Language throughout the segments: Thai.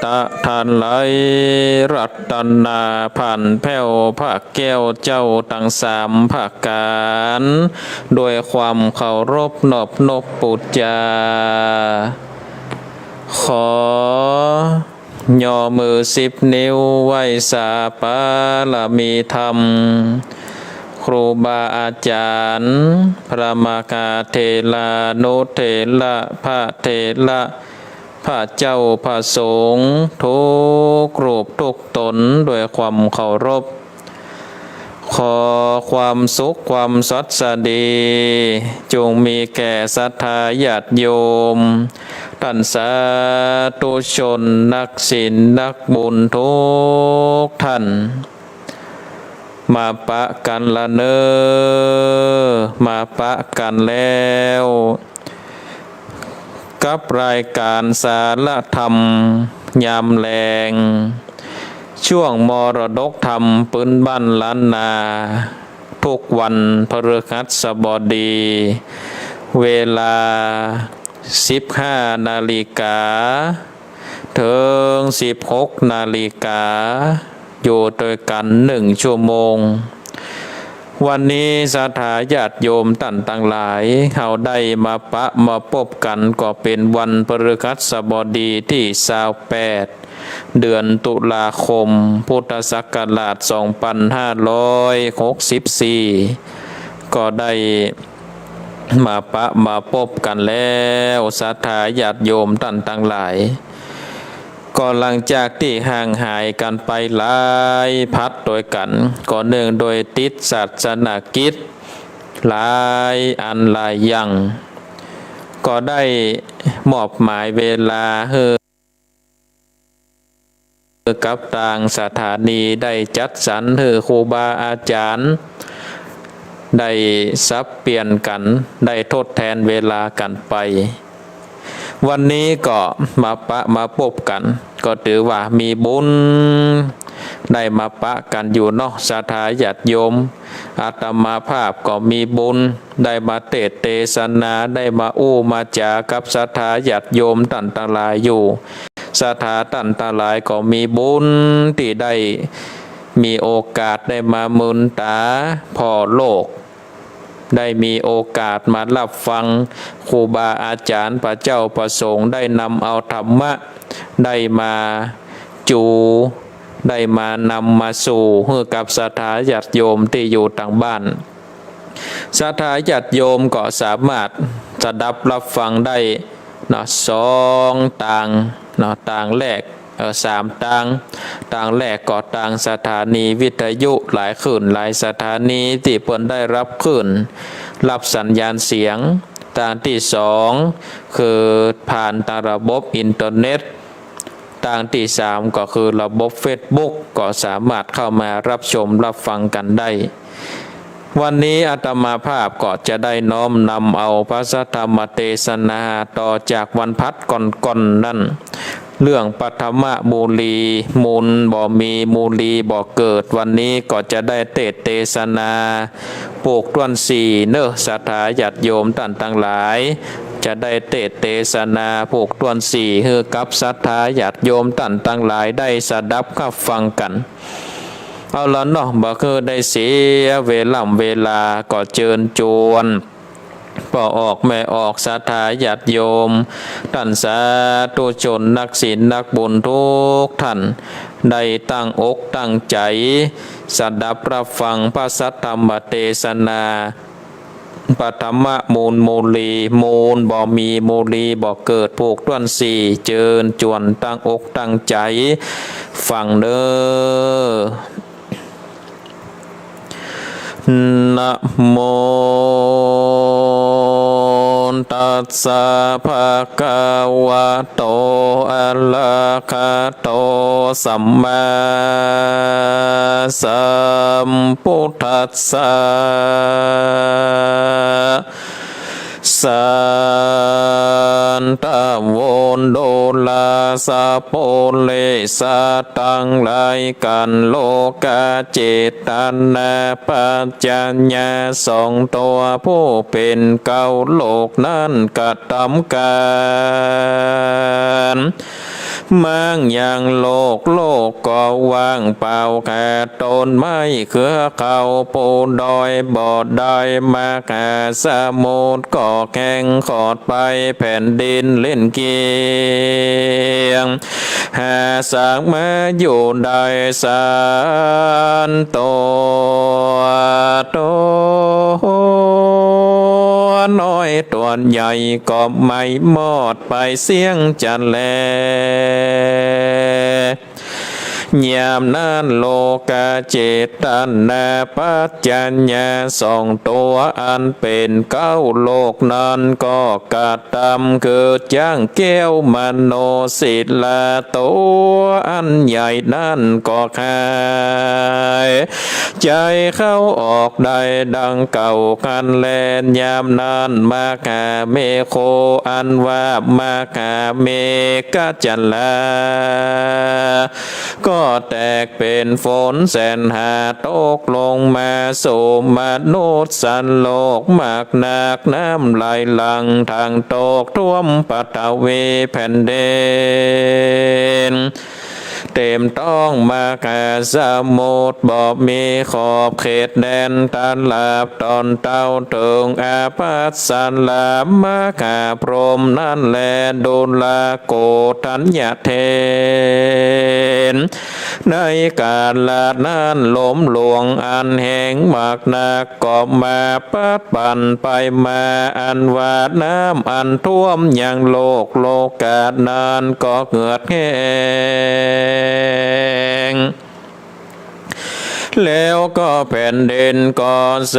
ตะทันไหลรัตนาผ่านแผ้วผ้าแก้วเจ้าตั้งสามภาคการโดยความเคารพนอบนบปุจจาขอย่อมือ10 นิ้วไหว้สาปาลมีธรรมครูบาอาจารย์พระมกาเทลานุเทระพระเทระพระเจ้าพระสงฆ์ทุกรูปทุกตนด้วยความเคารพขอความสุขความสัตย์ดีจงมีแก่ศรัทธาญาติโยมท่านสาธุชนนักศีลนักบุญทุกท่านมาปะกันละเนอมาปะกันแล้วกับรายการสารธรรมยามแลงช่วงมรดกธรรมปืนบ้านล้านนาทุกวันพฤหัสบดีเวลา15 นาฬิกาถึง16 นาฬิกาอยู่ด้วยกัน1 ชั่วโมงวันนี้ศรัทธาญาติโยมท่านทั้งหลายเขาได้มาปะมาพบกันก็เป็นวันพฤหัสบดีที่28 เดือนตุลาคมพุทธศักราช2564ก็ได้มาปะมาพบกันแล้วศรัทธาญาติโยมท่านทั้งหลายก็หลังจากที่ห่างหายกันไปหลายพัดโดยกันก็เนื่องโดยติดศาสนกิจหลายอันหลายอย่างก็ได้มอบหมายเวลาให้กับทางสถานีได้จัดสรรให้ครูบาอาจารย์ได้สับเปลี่ยนกันได้ทดแทนเวลากันไปวันนี้ก็มาปะมาพบกันก็ถือว่ามีบุญได้มาปะกันอยู่เนาะศรัทธาญาติโยมอาตมาภาพก็มีบุญได้มาเทศนาได้มามาจากับศรัทธาญาติโยมท่านทั้งหลายอยู่ศรัทธาท่านทั้งหลายก็มีบุญที่ได้มีโอกาสได้มามุนตาพ่อโลกได้มีโอกาสมารับฟังครูบาอาจารย์พระเจ้าประสงค์ได้นำเอาธรรมะได้มาได้มานำมาสู่ให้กับศรัทธาญาติโยมที่อยู่ต่างบ้านศรัทธาญาติโยมก็สามารถจะรับฟังได้2 ต่างต่างแรก3 ต่างแรกก็ต่างสถานีวิทยุหลายคลื่นหลายสถานีที่เพิ่นได้รับคลื่นรับสัญญาณเสียงต่างที่2คือผ่านทางระบบอินเทอร์เน็ตต่างที่3ก็คือระบบ Facebook ก็สามารถเข้ามารับชมรับฟังกันได้วันนี้อาตมาภาพก็จะได้น้อมนำเอาพระธรรมเทศนาต่อจากวันพัดก่อนนั่นเรื่องปฐมมูลีมูลบ่มีมูลีบ่เกิดวันนี้ก็จะได้เทศนาปลูกต้น4เนอะศรัทธาญาติโยมท่านทั้งหลายจะได้เทศนาปลูกต้น4ให้กับศรัทธาญาติโยมท่านทั้งหลายได้สดับรับฟังกันเอาละเนาะบ่คือได้เสียเวลาก็เชิญชวนพ่อออกแม่ออกศรัทธาญาติโยมท่านสาธุชนนักศีลนักบุญทุกท่านได้ตั้งอกตั้งใจสดับรับฟังพระสัทธรรมเทศนาปฐมมูลีมูลบ่มีมูลีบ่เกิดปลูกต้น4เชิญชวนตั้งอกตั้งใจฟังเด้อนะโมตัสสะภะคะวะโตอะระหะโตสัมมาสัมพุทธัสสะ สันตะโวนโดลาสะโปเลสะตังไลกันโลกาเจตันนาปัจจัญญาสองตัวผู้เป็นเก่าโลกนั้นกระทำการมั่งยังโลกก็ว่างเปล่าแค่ต้นไม้เครือเขาปูดอยบ่อได้มาแค่สมุทรก็แข่งขอดไปแผ่นดินเล่นเกียงหาสางมาอยู่ได้สานตัวน้อยตัวใหญ่ก็ไม่มอดไปเสียงจันแลยามนั้นโลกาเจตันนาปัจจัญญาสองตัวอันเป็นเก้าโลกนั้นก็กระทำคือจ้างแก้วมโนศิลาตัวอันใหญ่นั้นก็คายใจเข้าออกได้ดังเก่ากันแลนยามนั้นมาคาเมโคอันว่ามาคาเมกจันลาก็แตกเป็นฝนแสนหาตกลงมาสู่มนุษย์สันโลกมากหนักน้ำไหลหลังทางตกท่วมปฐวีแผ่นดินเต็มต้องมาแก่สมุทรบ่มีขอบเขตแดนตันลาบตอนเต้าถึงอาภัสสันลามาแก่พรหมนั่นแลดุลาโกทัญญเทนในการลาดนั้นล้มหลวงอันแห่งมากนักก็มาปัดปั่นไปมาอันวาดน้ำอันท่วมยังโลกาดนานก็เหือดแห้งแล้วก็แผ่นดินก็เส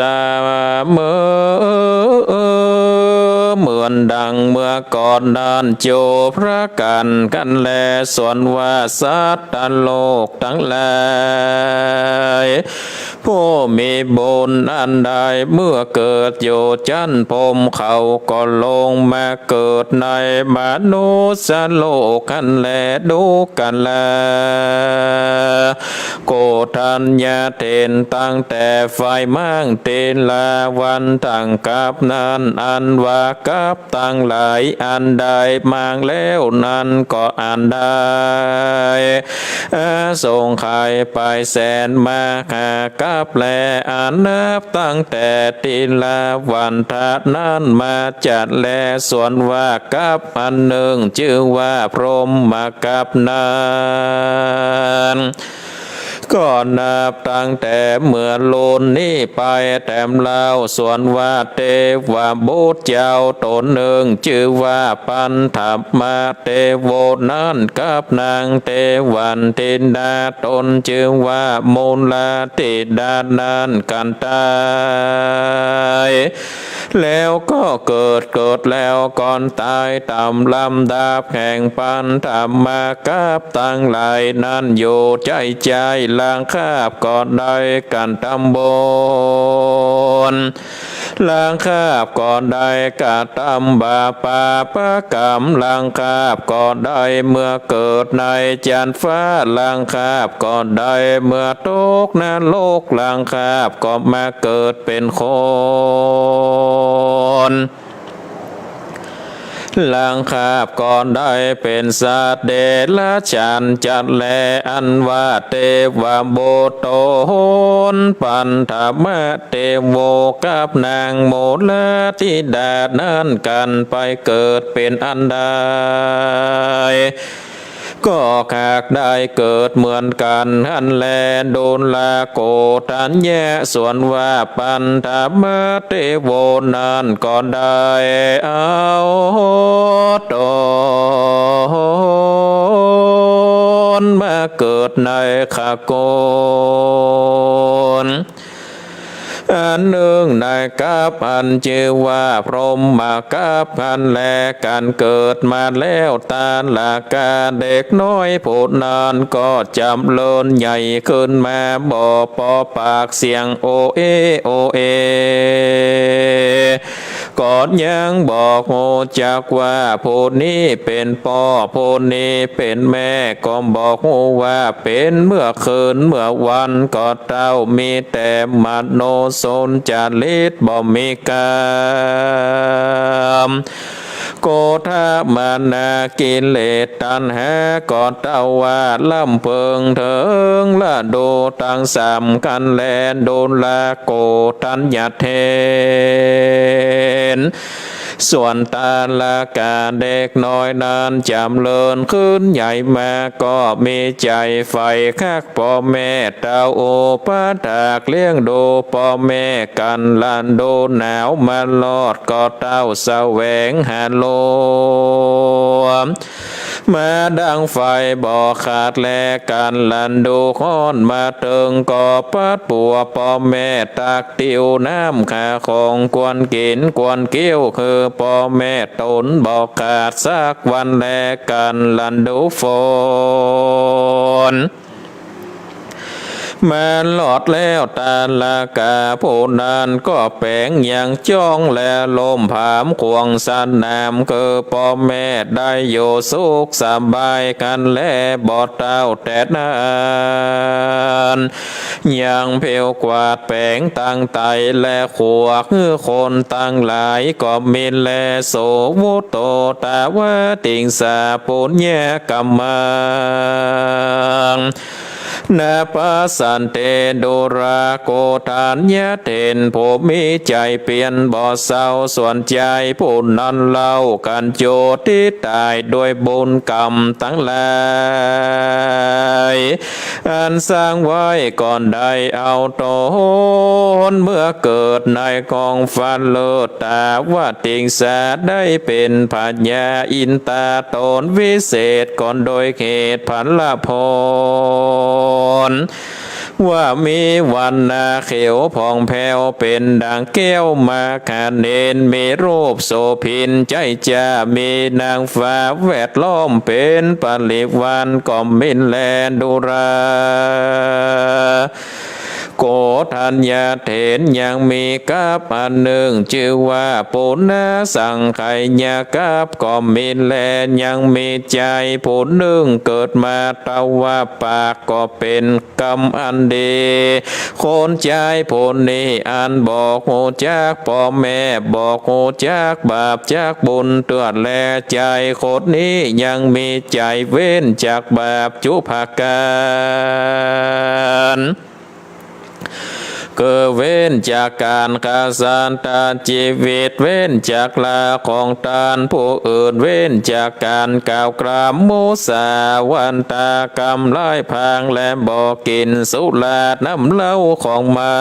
มอเหมือนดังเมื่อก่อนนานโจพระกันแลส่วนว่าสัตว์โลกทั้งหลายผู้มีบุญอันใดเมื่อเกิดอยู่จันพรมเขาก็ลงมาเกิดในมนุษย์โลกกันแลดูกันแลโกทัญญาเทนตั้งแต่ไฟมั่งเตนลาวันตั้งกับนั้นอันว่ากับตั้งหลายอันใดมางแล้วนั้นก็อันได้ส่งใครไปแสนมาหากับแลอันนับตั้งแต่ตีลาวันทัดนั้นมาจัดแลส่วนว่ากับอันหนึ่งชื่อว่าพรหมมากับนั้นก็นับตั้งแต่เมื่อโลนนี้ไปแต้มเล่าส่วนว่าเทวบุตรเจ้าตนหนึ่งชื่อว่าปันธมาเทโวนั้นกับนางเทวันตินดาตนชื่อว่ามูลติดานั้นกันตายแล้วก็เกิดแล้วก่อนตายตามลำดับแห่งปันธมากับตั้งหลายนั้นอยู่ใจลางคาบก่อนได้กันตำบลลางคาบก่อนได้กะตำบาปาปะกรรมลางคาบก่อนได้เมื่อเกิดในจันฟ้าลางคาบก่อนได้เมื่อตกนโลกลางคาบก็มาเกิดเป็นคนลางคาบก่อนได้เป็นสัตว์เดรัจฉานจัดแลอันว่าเทวโบโตโหนปันธมะเทโวกับนางโมลธิดานั้นกันไปเกิดเป็นอันใดก็หากได้เกิดเหมือนกันอันแลโดนลาโกตัญญาส่วนว่าปันธมะเทโวนั้นก็ได้เอาตนมาเกิดในขโกนอันหนึ่งในกับอันชื่อว่าพรหมมากับอันแลการเกิดมาแล้วตาลากาเด็กน้อยผู้นั้นก็จำเลินใหญ่ขึ้นมาบ่ปอปากเสียงโอเอ ก่อนยังบอกโหจักว่าผู้นี้เป็นพ่อผู้นี้เป็นแม่ก็บอกโหว่าเป็นเมื่อคืนเมื่อวันก็เต้ามีแต่มโนสนจาริตบ่มีกามโกธามานากิเลสตัณหาก็เต้าว่าลำเพิงเถิงละโดตังสามกันแลโดนละโกตัญญาเทนส่วนตาลากาเด็กน้อยนั้นจำเลินขึ้นใหญ่มาก็มีใจใฝ่คักพ่อแม่เต้าโอปาตากเลี้ยงดูพ่อแม่กันลันโดหนาวมาลอดก็เต้าแสวงหาโลมาดังไฟบ่อขาดแลกันลันดูค้อนมาเติงก่อปัดปัวพ่อแม่ตักติวน้ำขาของกวนกินกวนเกี้ยวคือพ่อแม่ตนบ่ขาดสักวันแลกันลันดูฝนมาหลอดแล้วตาลากาผู้นั้นก็แปลงอย่างจ้องและลมผามควงสันนามคือพ่อแม่ได้อยู่สุขสบายกันและบ่เต้าแต่นานยังเพลวกวาดแปลงตั้งไตและขวกคนตั้งหลายก็มินและโสวุโตตาวะติงสาปุญญกรรมังนาปัสสันเตโดราโกฏานยะเทนผู้มีใจเปลี่ยนบ่เศร้าส่วนใจผู้นั้นเล่ากันโจที่ตายด้วยบุญกรรมทั้งหลายอันสร้างไว้ก่อนได้เอาตนเมื่อเกิดในกองฟันเลิศตาว่าติงสาได้เป็นปัญญาอินตาตนวิเศษก่อนโดยเขตพันละพรว่ามีวันนาเขียวผ่องแผ้วเป็นดังแก้วมาคาเนนมีรูปโสพินใจจะมีนางฟ้าแวดล้อมเป็นปริวันก็มินแลดูราโกฏัญญาเถนยังมีกับอันหนึ่งชื่อว่าปุณณสังไขยกับก็มีแลยังมีใจผู้หนึ่งเกิดมาตะว่าปากก็เป็นกรรมอันดีคนใจผู้นี้อันบอกโหจากพ่อแม่บอกโหจากบาปจากบุญเตือนแลใจคนนี้ยังมีใจเว้นจากบาปจุภการก็เว้นจากการกาสานตาชีวิตเว้นจากลาของตานผู้อื่นเว้นจากการกล่าวกรามมุสาวันตากรรมไล่พางและบอกกินสุราน้ำเหล้าของมา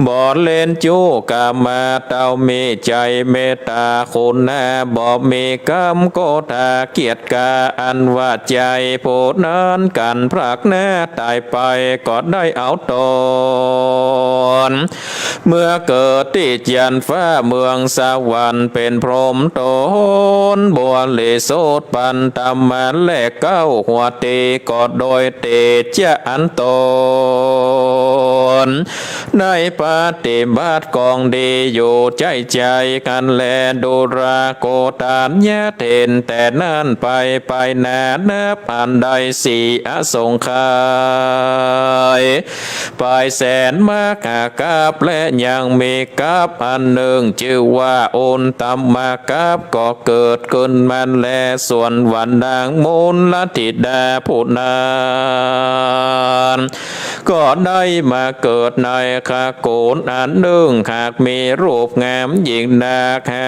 บ่เล่นจู้กามาเต้ามีใจเมตตาคุณนาบ่มีกรรมโกธาเกียรติกาอันว่าใจผู้นั้นกันพรักหน้าตายไปก็ได้เอาตนเมื่อเกิดที่จันฟ้าเมืองสวรรค์เป็นพรหมตนบัวเลโสดปันตำมันแลกเก้าหัวตีก็โดยเตจะอันตนในปฏิบัติกองดีอยู่ใจใจกันแลดูราโกฏานยะเทนแต่นั่นไปนานับอันใดสี่อสงไขยไปแสนมากากับและยังมีกับอันหนึ่งชื่อว่าโอนตัมมากับก็เกิดขึ้นมันแลส่วนวันนางมูลละธิดาผู้นั้นก็ได้มาเกิดในคาโกนอันหนึ่งหากมีรูปงามยิ่งนักหา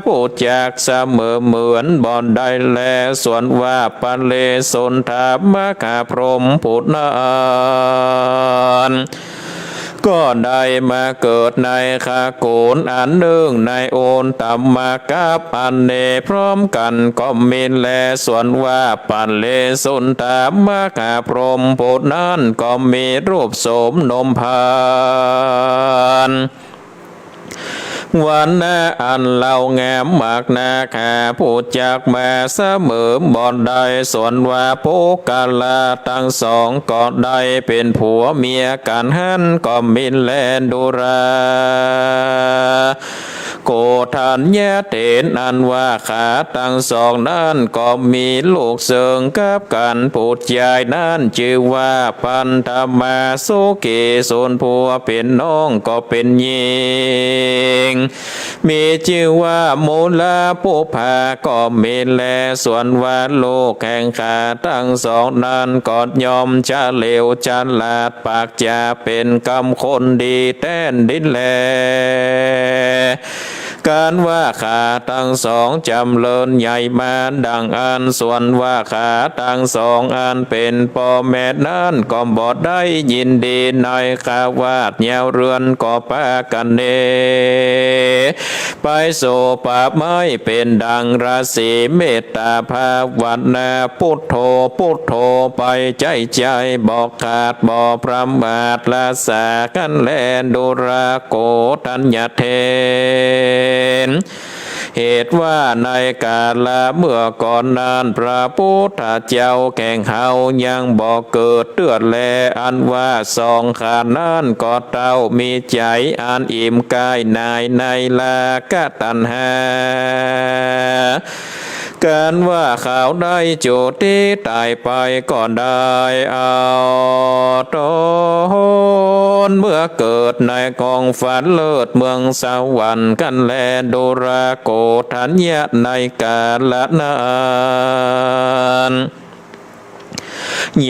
ผู้จากเสมอเหมือนบ่อนได้แลส่วนว่าปันเลสนธามกาพรหมผู้นั้นก็ได้มาเกิดในคาโกนอันหนึ่งในโอนตัมมากับอันเนพร้อมกันก็มีแลส่วนว่าปันเลสุนตามกาพรหมผู้นั้นก็มีรูปโสมนมพาน วันนาอันเล่างามมากนาขาผู้จากมาเสมอบอนใดส่วนว่าโปกาลาทั้งสองก็ได้เป็นผัวเมียกันหันก็มินแลนดูราโกทันแยเตนอันว่าขาทั้งสองนั้นก็มีลูกเสิงกับกันผู้ชายนั้นชื่อว่าพันธมาสุกีส่วนผัวเป็นน้องก็เป็นหญิงมีชื่อว่ามูลาผู้พาก็มีแลส่วนว่าลูกแห่งขาทั้งสองนั้นก็ยอมจะเลวจะลาดปากจะเป็นกรรมคนดีแต้นดินแลการว่าขาทั้งสองจำเริญใหญ่มาดังอันส่วนว่าขาทั้งสองอันเป็นพ่อแม่นั้นก็บอดได้ยินดีในข่าววาดแนวเรือนก็ปากันเนไปโสป่าไม้เป็นดังราศีเมตตาภาวันนาพุทโธพุทโธไปใจใจบอกขาดบอกประมาทลาสากันแลนดุราโกตัญญเทนเหตุว่าในกาลเมื่อก่อนนานพระพุทธเจ้าแก่งเฮายังบอกเกิดเตือนแลอันว่าสองขานั้นก็เต้ามีใจอันอิ่มกายนายในลากตัณหาการว่าข่าวได้โจที่ตายไปก่อนได้เอาตนเมื่อเกิดในกองฝันเลิศเมืองสวรรค์กันแลดุราโกธัญญะในกาลนาน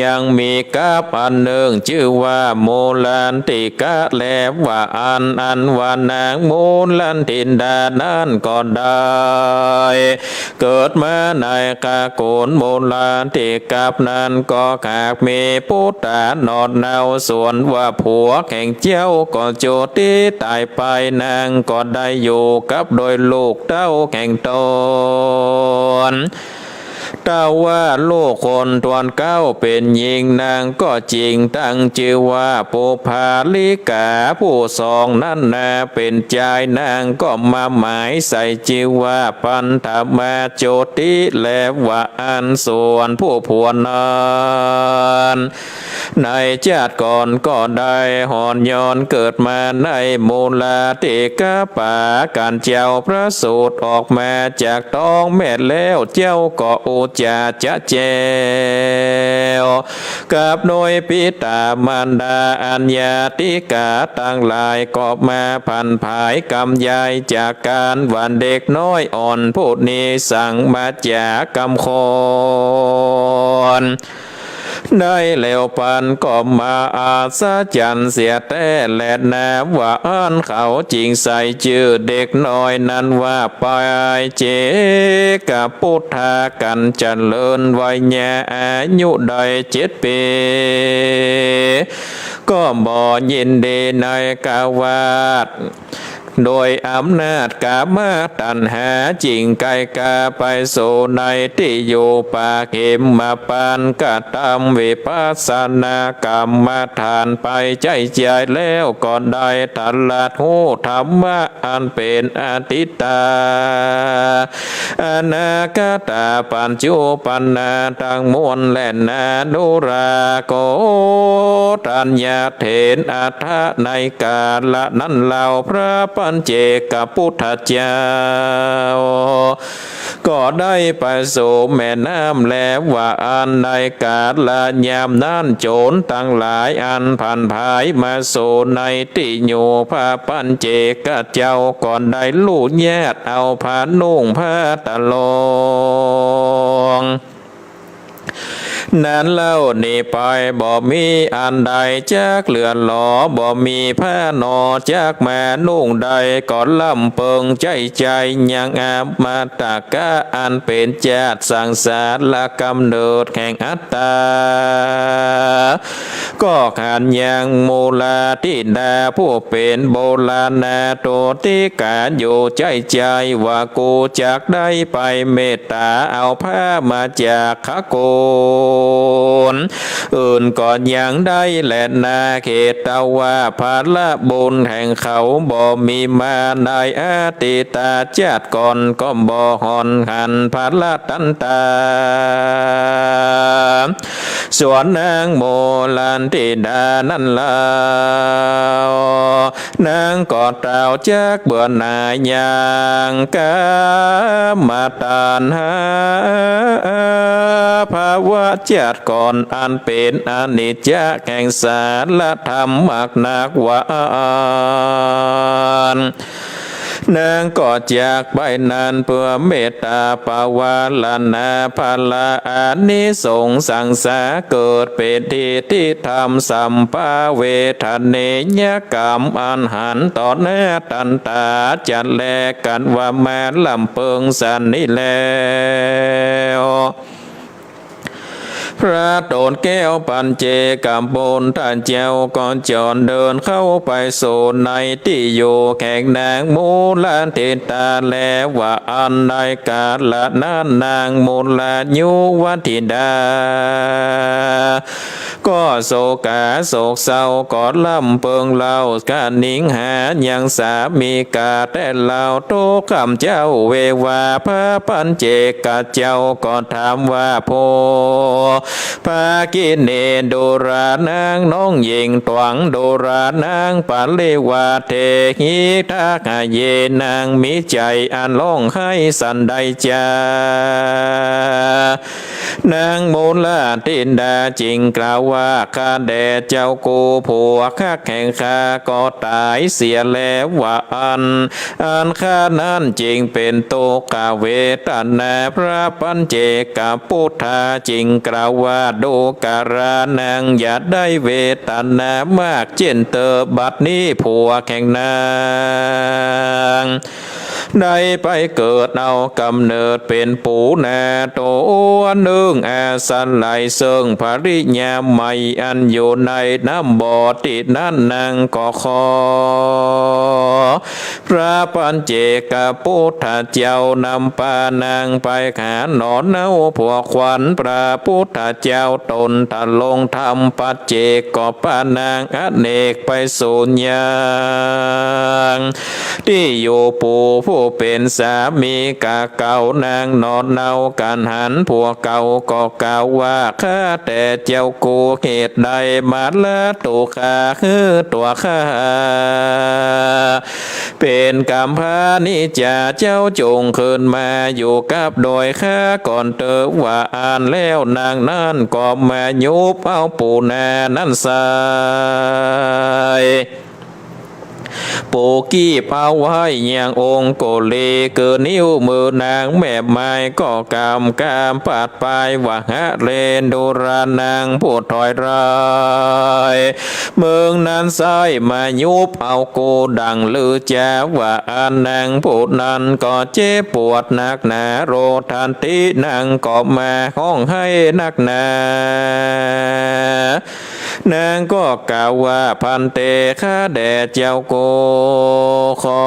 ยังมีกาบอันหนึ่งชื่อว่าโมลันติกะแลว่าอันว่านางโมลันตินดานั้นก็ได้เกิดมาในกาโกนโมลันติกับนั้นก็ขากมีพุทธานอดเนาส่วนว่าผัวแข่งเจ้าก็โจตีตายไปนางก็ได้อยู่กับโดยลูกเต้าแข่งตนเต้าว่าลูกคนตวนเก้าเป็นหญิงนางก็จริงตั้งชื่อว่าปุภาลิกาผู้สองนั่นนาเป็นใจนางก็มาหมายใส่ชื่อว่าพันธมาโจติและว่าอันส่วนผู้ผัวนานในชาติก่อนก็ได้หอนย้อนเกิดมาในมูลาติกาป่าการเจ้าพระสูตรออกมาจากท้องแม่แล้วเจ้าก็อุจาจะแจวกับโดยปิตามารดาอัญญาติกาตั้งหลายก็มาพันภายกรรมใหญ่จากการวันเด็กน้อยอ่อนผู้นี้สั่งมาจากกรรมคอนได้แล้วปันก็มาอาสาจันเสียแต่แลดนาว่าอันเขาจริงใส่ชื่อเด็กน้อยนั้นว่าปายเจกับพุทธากันจันเลินวัยแย่อายุได้7 ปีก็บ่ยินดีในกาวาดโดยอำนาจกามาตัณหาจริงไกกาไปสู่ในที่อยู่ปาเข็มมาปานกะทำวิปัสสนากรรมฐานไปใจใจแล้วก่อนได้ตัดลัดหูธรรมะอันเป็นอติตาอนาคตาปัญจุปันนาตังมวลและนาดุราโกตัญญาเถนอัฏฐในกาละนั้นเราพระปัญเจกพุทธเจ้าก็ได้ไปสู่แม่น้ำแล้วว่าอันในกาลยามนั้นโจรตั้งหลายอันผ่านภายมาสู่ในที่อยู่พระปัญเจกเจ้าก่อนได้ลูกแยดเอาผ้านุ่งผ้าตะลงนั้นเล่านี่ไปบ่มีอันใดจากเลือนหลอบ่มีผ้านอจากแม่นุ่งใดก่อนลำเปิงใจใจยังอามาตากะอันเป็นญาติสังสารละกำเนิดแห่งอัตตาก็ขันยังมูลาทิดาผู้เป็นโบราณนาโตติกาอยู่ใจใจว่ากูจากได้ไปเมตตาเอาผ้ามาจากขโก ญอื่นก่อนอย่างได้แลนาเขตตาว่าภาละบุญแห่งเขาบ่มีมาในอติตาชาติก่อนก็บ่หอนหันภาละตันตาส่วนนางโมลันติดานั่นลานางกอดเต่าจากเบื่อหน่ายอย่างกามาตานหาภาวะจัดก่อนอันเป็นอนิจจ์แห่งสารธรรมมากนักวานนางก็จากไปนานเพื่อเมตตาปาวาลนาภาลาอานิสงส์สังสาเกิดเป็นที่ธรรมสัมปาเวทเนยกรรมอันหันต่อหน้าตันตาจัดแลกันว่าแม่ลำเพิงสันนี่แล้วพระโตนแก้วปันเจกัมปนท่านเจ้าก่อนจอนเดินเข้าไปสู่ในที่อยู่แข่งนางมูลเทตาแล้วว่าอันใดกาละนั้นนางมูลยุวัธิดาก็โศกาโศกเศร้ากอดลำเพิงเล่าการนิ่งหายังสามีกาแต่เล่าโตคำเจ้าเววาพระปันเจกาเจ้าก็ถามว่าโพภากินเนโดรานางน้องหญิงตวังโดรานางปัลเลวาเทหิทักเยนางมีใจอันร้องให้สันใดจานางมูลตินดาจิงกล่าวว่าข้าแด่เจ้ากูผัวข้าแข่งข้าก็ตายเสียแล้วว่าอันข้านั้นจริงเป็นโตกาเวตนาพระปัญเจกพุทธาจิงกล่าวว่าดูการานางอย่าได้เวตนามากเจนเตอบัดนี้ผัวแข่งนางได้ไปเกิดเอากำเนิดเป็นปูนาโตหนึ่งอาสันไหลเซิงภริญาใหม่อันอยู่ในน้ำบ่อติดนั้นนางก็ขอพระปัญเจกพุทธเจ้านำปานางไปขาหนอนเน่าผัวขวัญพระพุทธเจ้าตนตะลงทำปัจเจกก็ปานางอเนกไปสูญญางที่อยู่ปู่ผู้เป็นสามีกะเก่านางนอนเนากันหันผัวเก่าก็กล่าวว่าข้าแต่เจ้ากูเหตุใดมาละตุข้าคือตัวข้าเป็นกรรมพานิจาเจ้าจงขึ้นมาอยู่กับโดยข้าก่อนเตอว่าอ่านแล้วนางนั้นก็มายุบเอาปูนานั้นใส่ปูกี้เผาไว้อย่างองค์โกเลเกินนิ้วมือนางแม่ไม้ก็กำปาดปลายว่าฮะเลนดูรานางผู้ถอยรายเมืองนั้นซ้ายมายุบเอากูดังลือจ้าว่าอันนางผู้นั้นก็เจ็บปวดนักหนาโรทันตินางก็มาห้องให้นักหนานางก็กล่าวว่าพันเตข้าแด่เจ้าโกขอ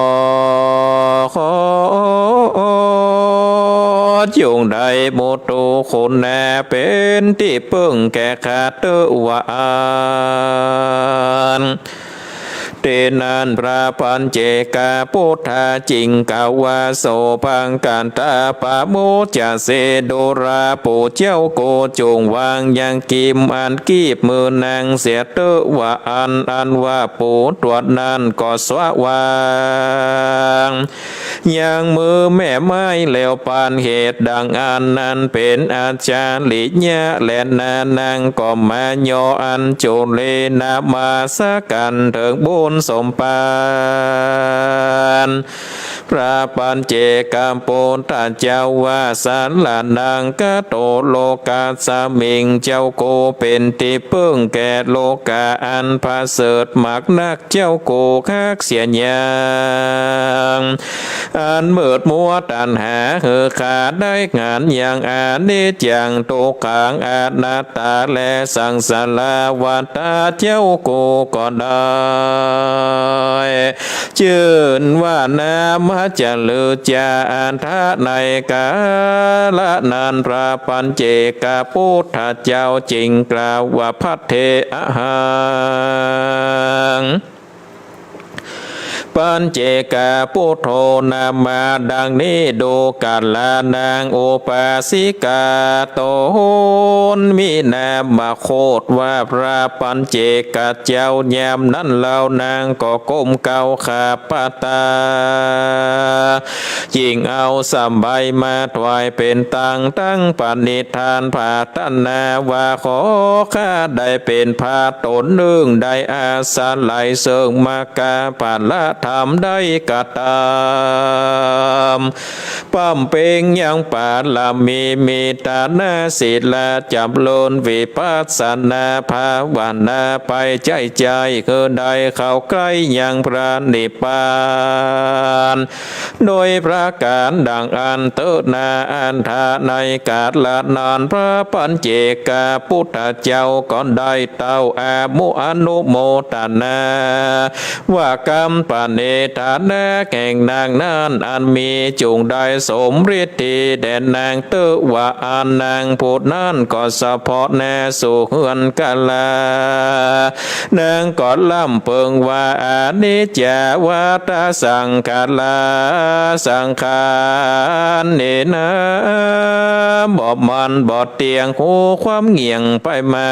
จงได้โมตุคนแน่เป็นที่เพิ่งแก่ขาดเตวานเตนันพระปัญเจกพุทธาจิงกาวาโสพังกันตาปะโมจะเสโดราปูเจ้าโกจงวางยังกิมอันกีบมือนางเสียเตว่าอันว่าปูตรวจนั้นก็สวาวางยังมือแม่ไม้แล้วปานเหตุดังอันนั้นเป็นอาจารย์ลิญะและนางก็มาโยอันโจเลนามาสกันถึงบุญสมปานพระปัญเจกัมปุตตะเจ้าว่าสารลานางกะโตโลกาสมิงเจ้าโกเป็นที่พึ่งแก่โลกาอันพาเสดมักนักเจ้าโกคักเสียยางอันเมิดมัวตันหาเหือขาดได้งานอย่างอานิจจังโตขังอนัตตาและสังสารวัฏเจ้าโกก็ได้ เจ้าโกก็ได้ เมื่อเมตไม้แล้วปานเหตุดังอันนั้นเป็นอาจารย์หลีญะและนางก็มาโยอันโจเลนามาสกันถึงบุญสมปานพระปัญเจกัมปุตตะเจ้าว่าสารลานางกะโตโลกาสมิงเจ้าโกเป็นที่พึ่งแก่โลกาอันพาเสดมักนักเจ้าโกคักเสียยางอันเมิดมัวตันหาเหือขาดได้งานอย่างอานิจจังโตขังอนัตตาและสังสารวัฏเจ้าโกก็ได้ ชื่นว่านามาจะลือจาอันทะในกาละนันพระปัญเจกพุทธเจ้าจริงกล่าวว่าพัทเทอหังปัญเจกาพุทโธนามาดังนี้ดูกาลานางอุปาสิกาโตนมีนามมาโคดว่าพระปัญเจกาเจ้ายามนั้นเหล่านางก็ก้มเกาขาปตายิ่งเอาสบายมาถวายเป็นตังตั้งปณิธานผาตนาว่าขอข้าได้เป็นพาตนหนึ่งได้อาสาไหลเสริงมากาปาละทำได้กะตามปั้มเป่งยังปาลามีตานาศิลาจับโลนวิปัสสนาภาวนาไปใจคือได้เข้าใกล้ยังพระนิพพานโดยประการดังอันเตนาอันทาในกาลนานพระปัญเจกาพุทธเจ้าก่อนได้เต้าอามุอนุโมทนาว่ากรรมปเนธานาแก่งนางนั้นอันมีจุงได้สมฤทธิ์แด่นางเตว่าอันนางพูดนั้นก็สะพอแน่สู่เฮือนกาลานางก็ล่ำเพิงว่าอานิจจวัฏสังขาราสังขารเนนะบอบมันบอดเตียงหูความเงี่ยงไปมา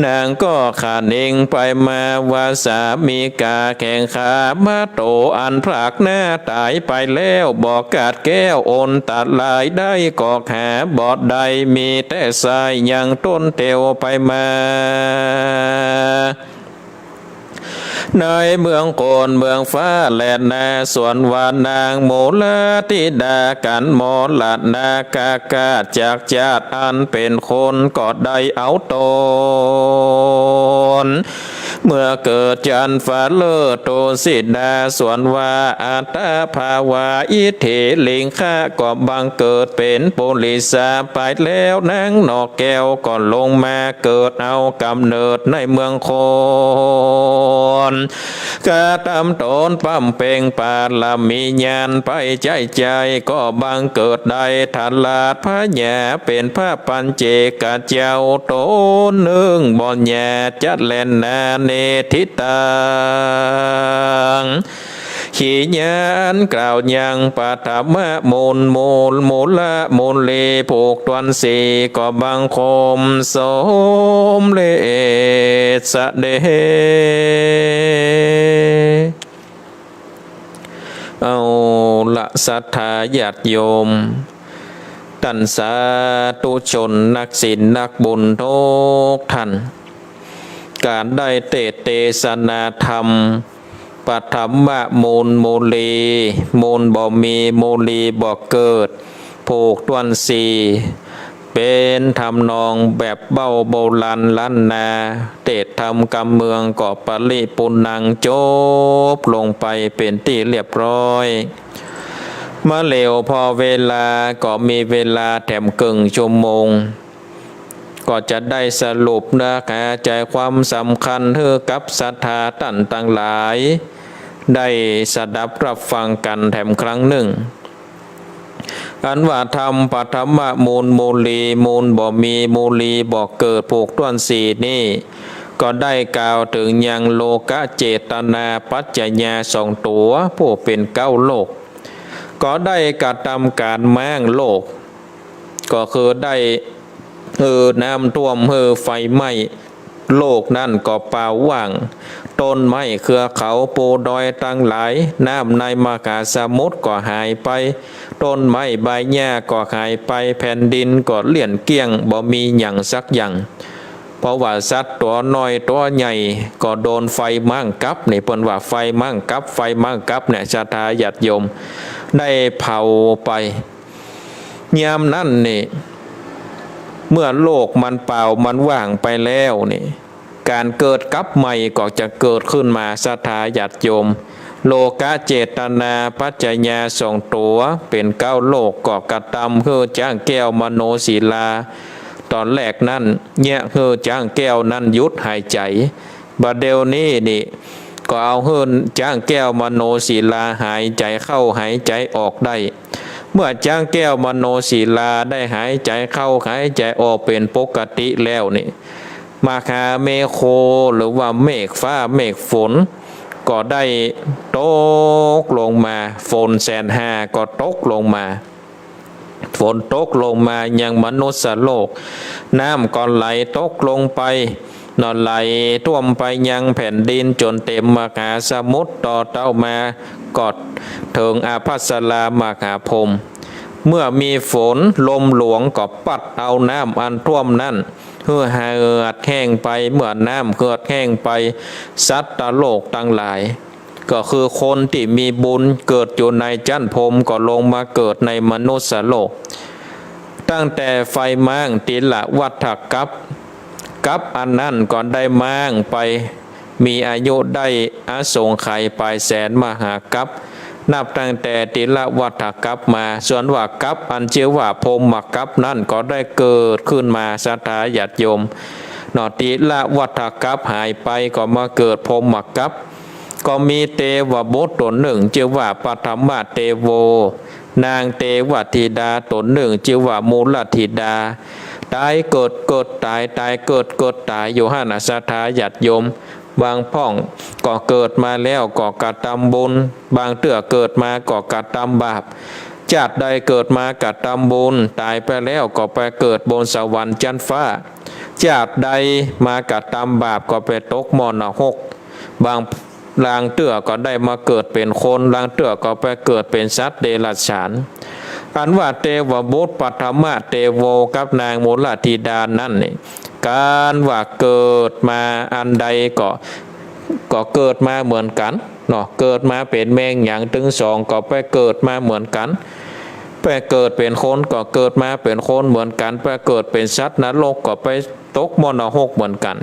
นางก็ขาดเองไปมาว่าสามีกาแข่งขามาโตอันพรากหน้าตายไปแล้วบอกกาดแก้วโอนตัดลายได้กอกหาบอดใดมีแต่สายยังต้นเตียวไปมาในเมืองโกนเมืองฟ้าแลนนาส่วนวานางโมลติดากันโมลนากากาจากจาติอันเป็นคนก็ได้เอาตนเมื่อเกิดจันฟ้าเลิศโตสิดาส่วนว่าอัตตาภาวาอิเถลิงข้าก็บังเกิดเป็นปุริสาไปแล้วนางนอกแก้วก็ลงมาเกิดเอากำเนิดในเมืองโคนกาตำตนปั้มเป่งปาลามีญาณไปใจก็บังเกิดได้ทันลาดพระญาเป็นพระปัญเจกเจ้าโตหนึ่งบ่ญาจัดแลนนาเนทิตังขีญาณกล่าวยังปฐมะมูละมูลเลผูกตวนสีก็บังคมสมเลสะเดเอาละศรัทธาญาติโยมตันสาธุชนนักศีลนักบุญทุกท่านการได้เทศนาธรรมปฐมะมูลีมูลบ่มีมูลีบ่เกิดผูกตวนสีเป็นทำนองแบบเบ้าโบราณล้านนาเทศธรรมกำเมืองเกาะปริปุนังจบลงไปเป็นที่เรียบร้อยมาเร็วพอเวลาก็มีเวลาแถมกึ่งชั่วโมงก็จะได้สรุปนะคะใจความสำคัญเพื่อกับศรัทธาท่านทั้งหลายได้สดับรับฟังกันแถมครั้งหนึ่งอันว่าธรรมปฐมะมูลีมูลบ่มีมูลีบ่เกิดผูกต้นสีนี่ก็ได้กล่าวถึงยังโลกะเจตนาปัจจญาสองตัวผู้เป็นเก้าโลกก็ได้กระทำการแม้งโลกก็คือได้น้ำท่วมไฟไหม้โลกนั่นก็เปล่าว่างต้นไม้เครือเขาปูดอยตั้งหลายน้ำในมหาสมุทรก็หายไปต้นไม้ใบหญ้าก็หายไปแผ่นดินก็เลี่ยนเกลี้ยงบ่มีอย่างสักอย่างเพราะว่าสัตว์ตัวน้อยตัวใหญ่ก็โดนไฟมั่งกับนี่เปิ้นว่าไฟมั่งกับเนี่ยชาตาญาติโยมได้เผาไปยามนั่นนี่เมื่อโลกมันเปล่ามันว่างไปแล้วนี่การเกิดกับใหม่ก็จะเกิดขึ้นมาศรัทธาญาติโยมโลกะเจตนาปัจจญาสองตัวเป็นเก้าโลกก็กระทำคือจ้างแก้วมโนศิลาตอนแรกนั้นเนี่ยคือจ้างแก้วนั้นยุดหายใจ บัดเดี๋ยวนี้นี่ก็เอาเฮิรนจ้างแก้วมโนศิลาหายใจเข้าหายใจออกได้เมื่อจ้างแก้วมโนศิลาได้หายใจเข้าหายใจออกเป็นปกติแล้วนี่มาคาเมโคหรือว่าเมฆฟ้าเมฆฝนก็ได้ตกลงมาฝน150,000ก็ตกลงมาฝนตกลงมายังมนุษย์โลกน้ำก็ไหลตกลงไปนอนไหลท่วมไปยังแผ่นดินจนเต็มมหาสมุทรต่อเต้ามากอดถึงอาภัสรามหาพรหมเมื่อมีฝนลมหลวงก็ปัดเอาน้ำอันท่วมนั้นเหือดแห้งไปเมื่อน้ำเหือดแห้งไปสัตว์โลกทั้งหลายก็คือคนที่มีบุญเกิดอยู่ในจันทร์พรหมก็ลงมาเกิดในมนุษย์โลกตั้งแต่ไฟม้างติละวัฏกับอันนั้นก่อนได้ม้างไปมีอายุได้อาสงไขยปลายแสนมหากัปนับตั้งแต่ติละวัฏกัปมาส่วนว่ากัปอันชื่อว่าพรหมกัปนั่นก็ได้เกิดขึ้นมาศรัทธาญาติโยมนอติละวัฏกัปหายไปก็มาเกิดพรหมกัปก็มีเทวบุตรตนหนึ่งชื่อว่าปฐมเทโวนางเทวธิดาตนหนึ่งชื่อว่ามูลธิดาตายเกิดตายเกิดตายอยู่ห้าศรัทธาญาติโยมบางพ่องก็เกิดมาแล้วก็กระทำบุญบางเตื้อเกิดมาก็กระทำบาปชาติใดเกิดมากระทำบุญตายไปแล้วก็ไปเกิดบนสวรรค์ชั้นฟ้าชาติใดมากระทำบาปก็ไปตกมรณะบางลางเตื้อก็ได้มาเกิดเป็นคนลางเตื้อก็ไปเกิดเป็นสัตว์เดรัจฉานอันว่าเทวบุตรปฐมเทโวกับนางมูลธิดานั่นนี่การว่าเกิดมาอันใดก็เกิดมาเหมือนกันเนาะเกิดมาเป็นแมงอย่างถึงสองก็ไปเกิดมาเหมือนกันไปเกิดเป็นคนก็เกิดมาเป็นคนเหมือนกันไปเกิดเป็นสัตว์นรกก็ไปตกมรณะเหมือนกัน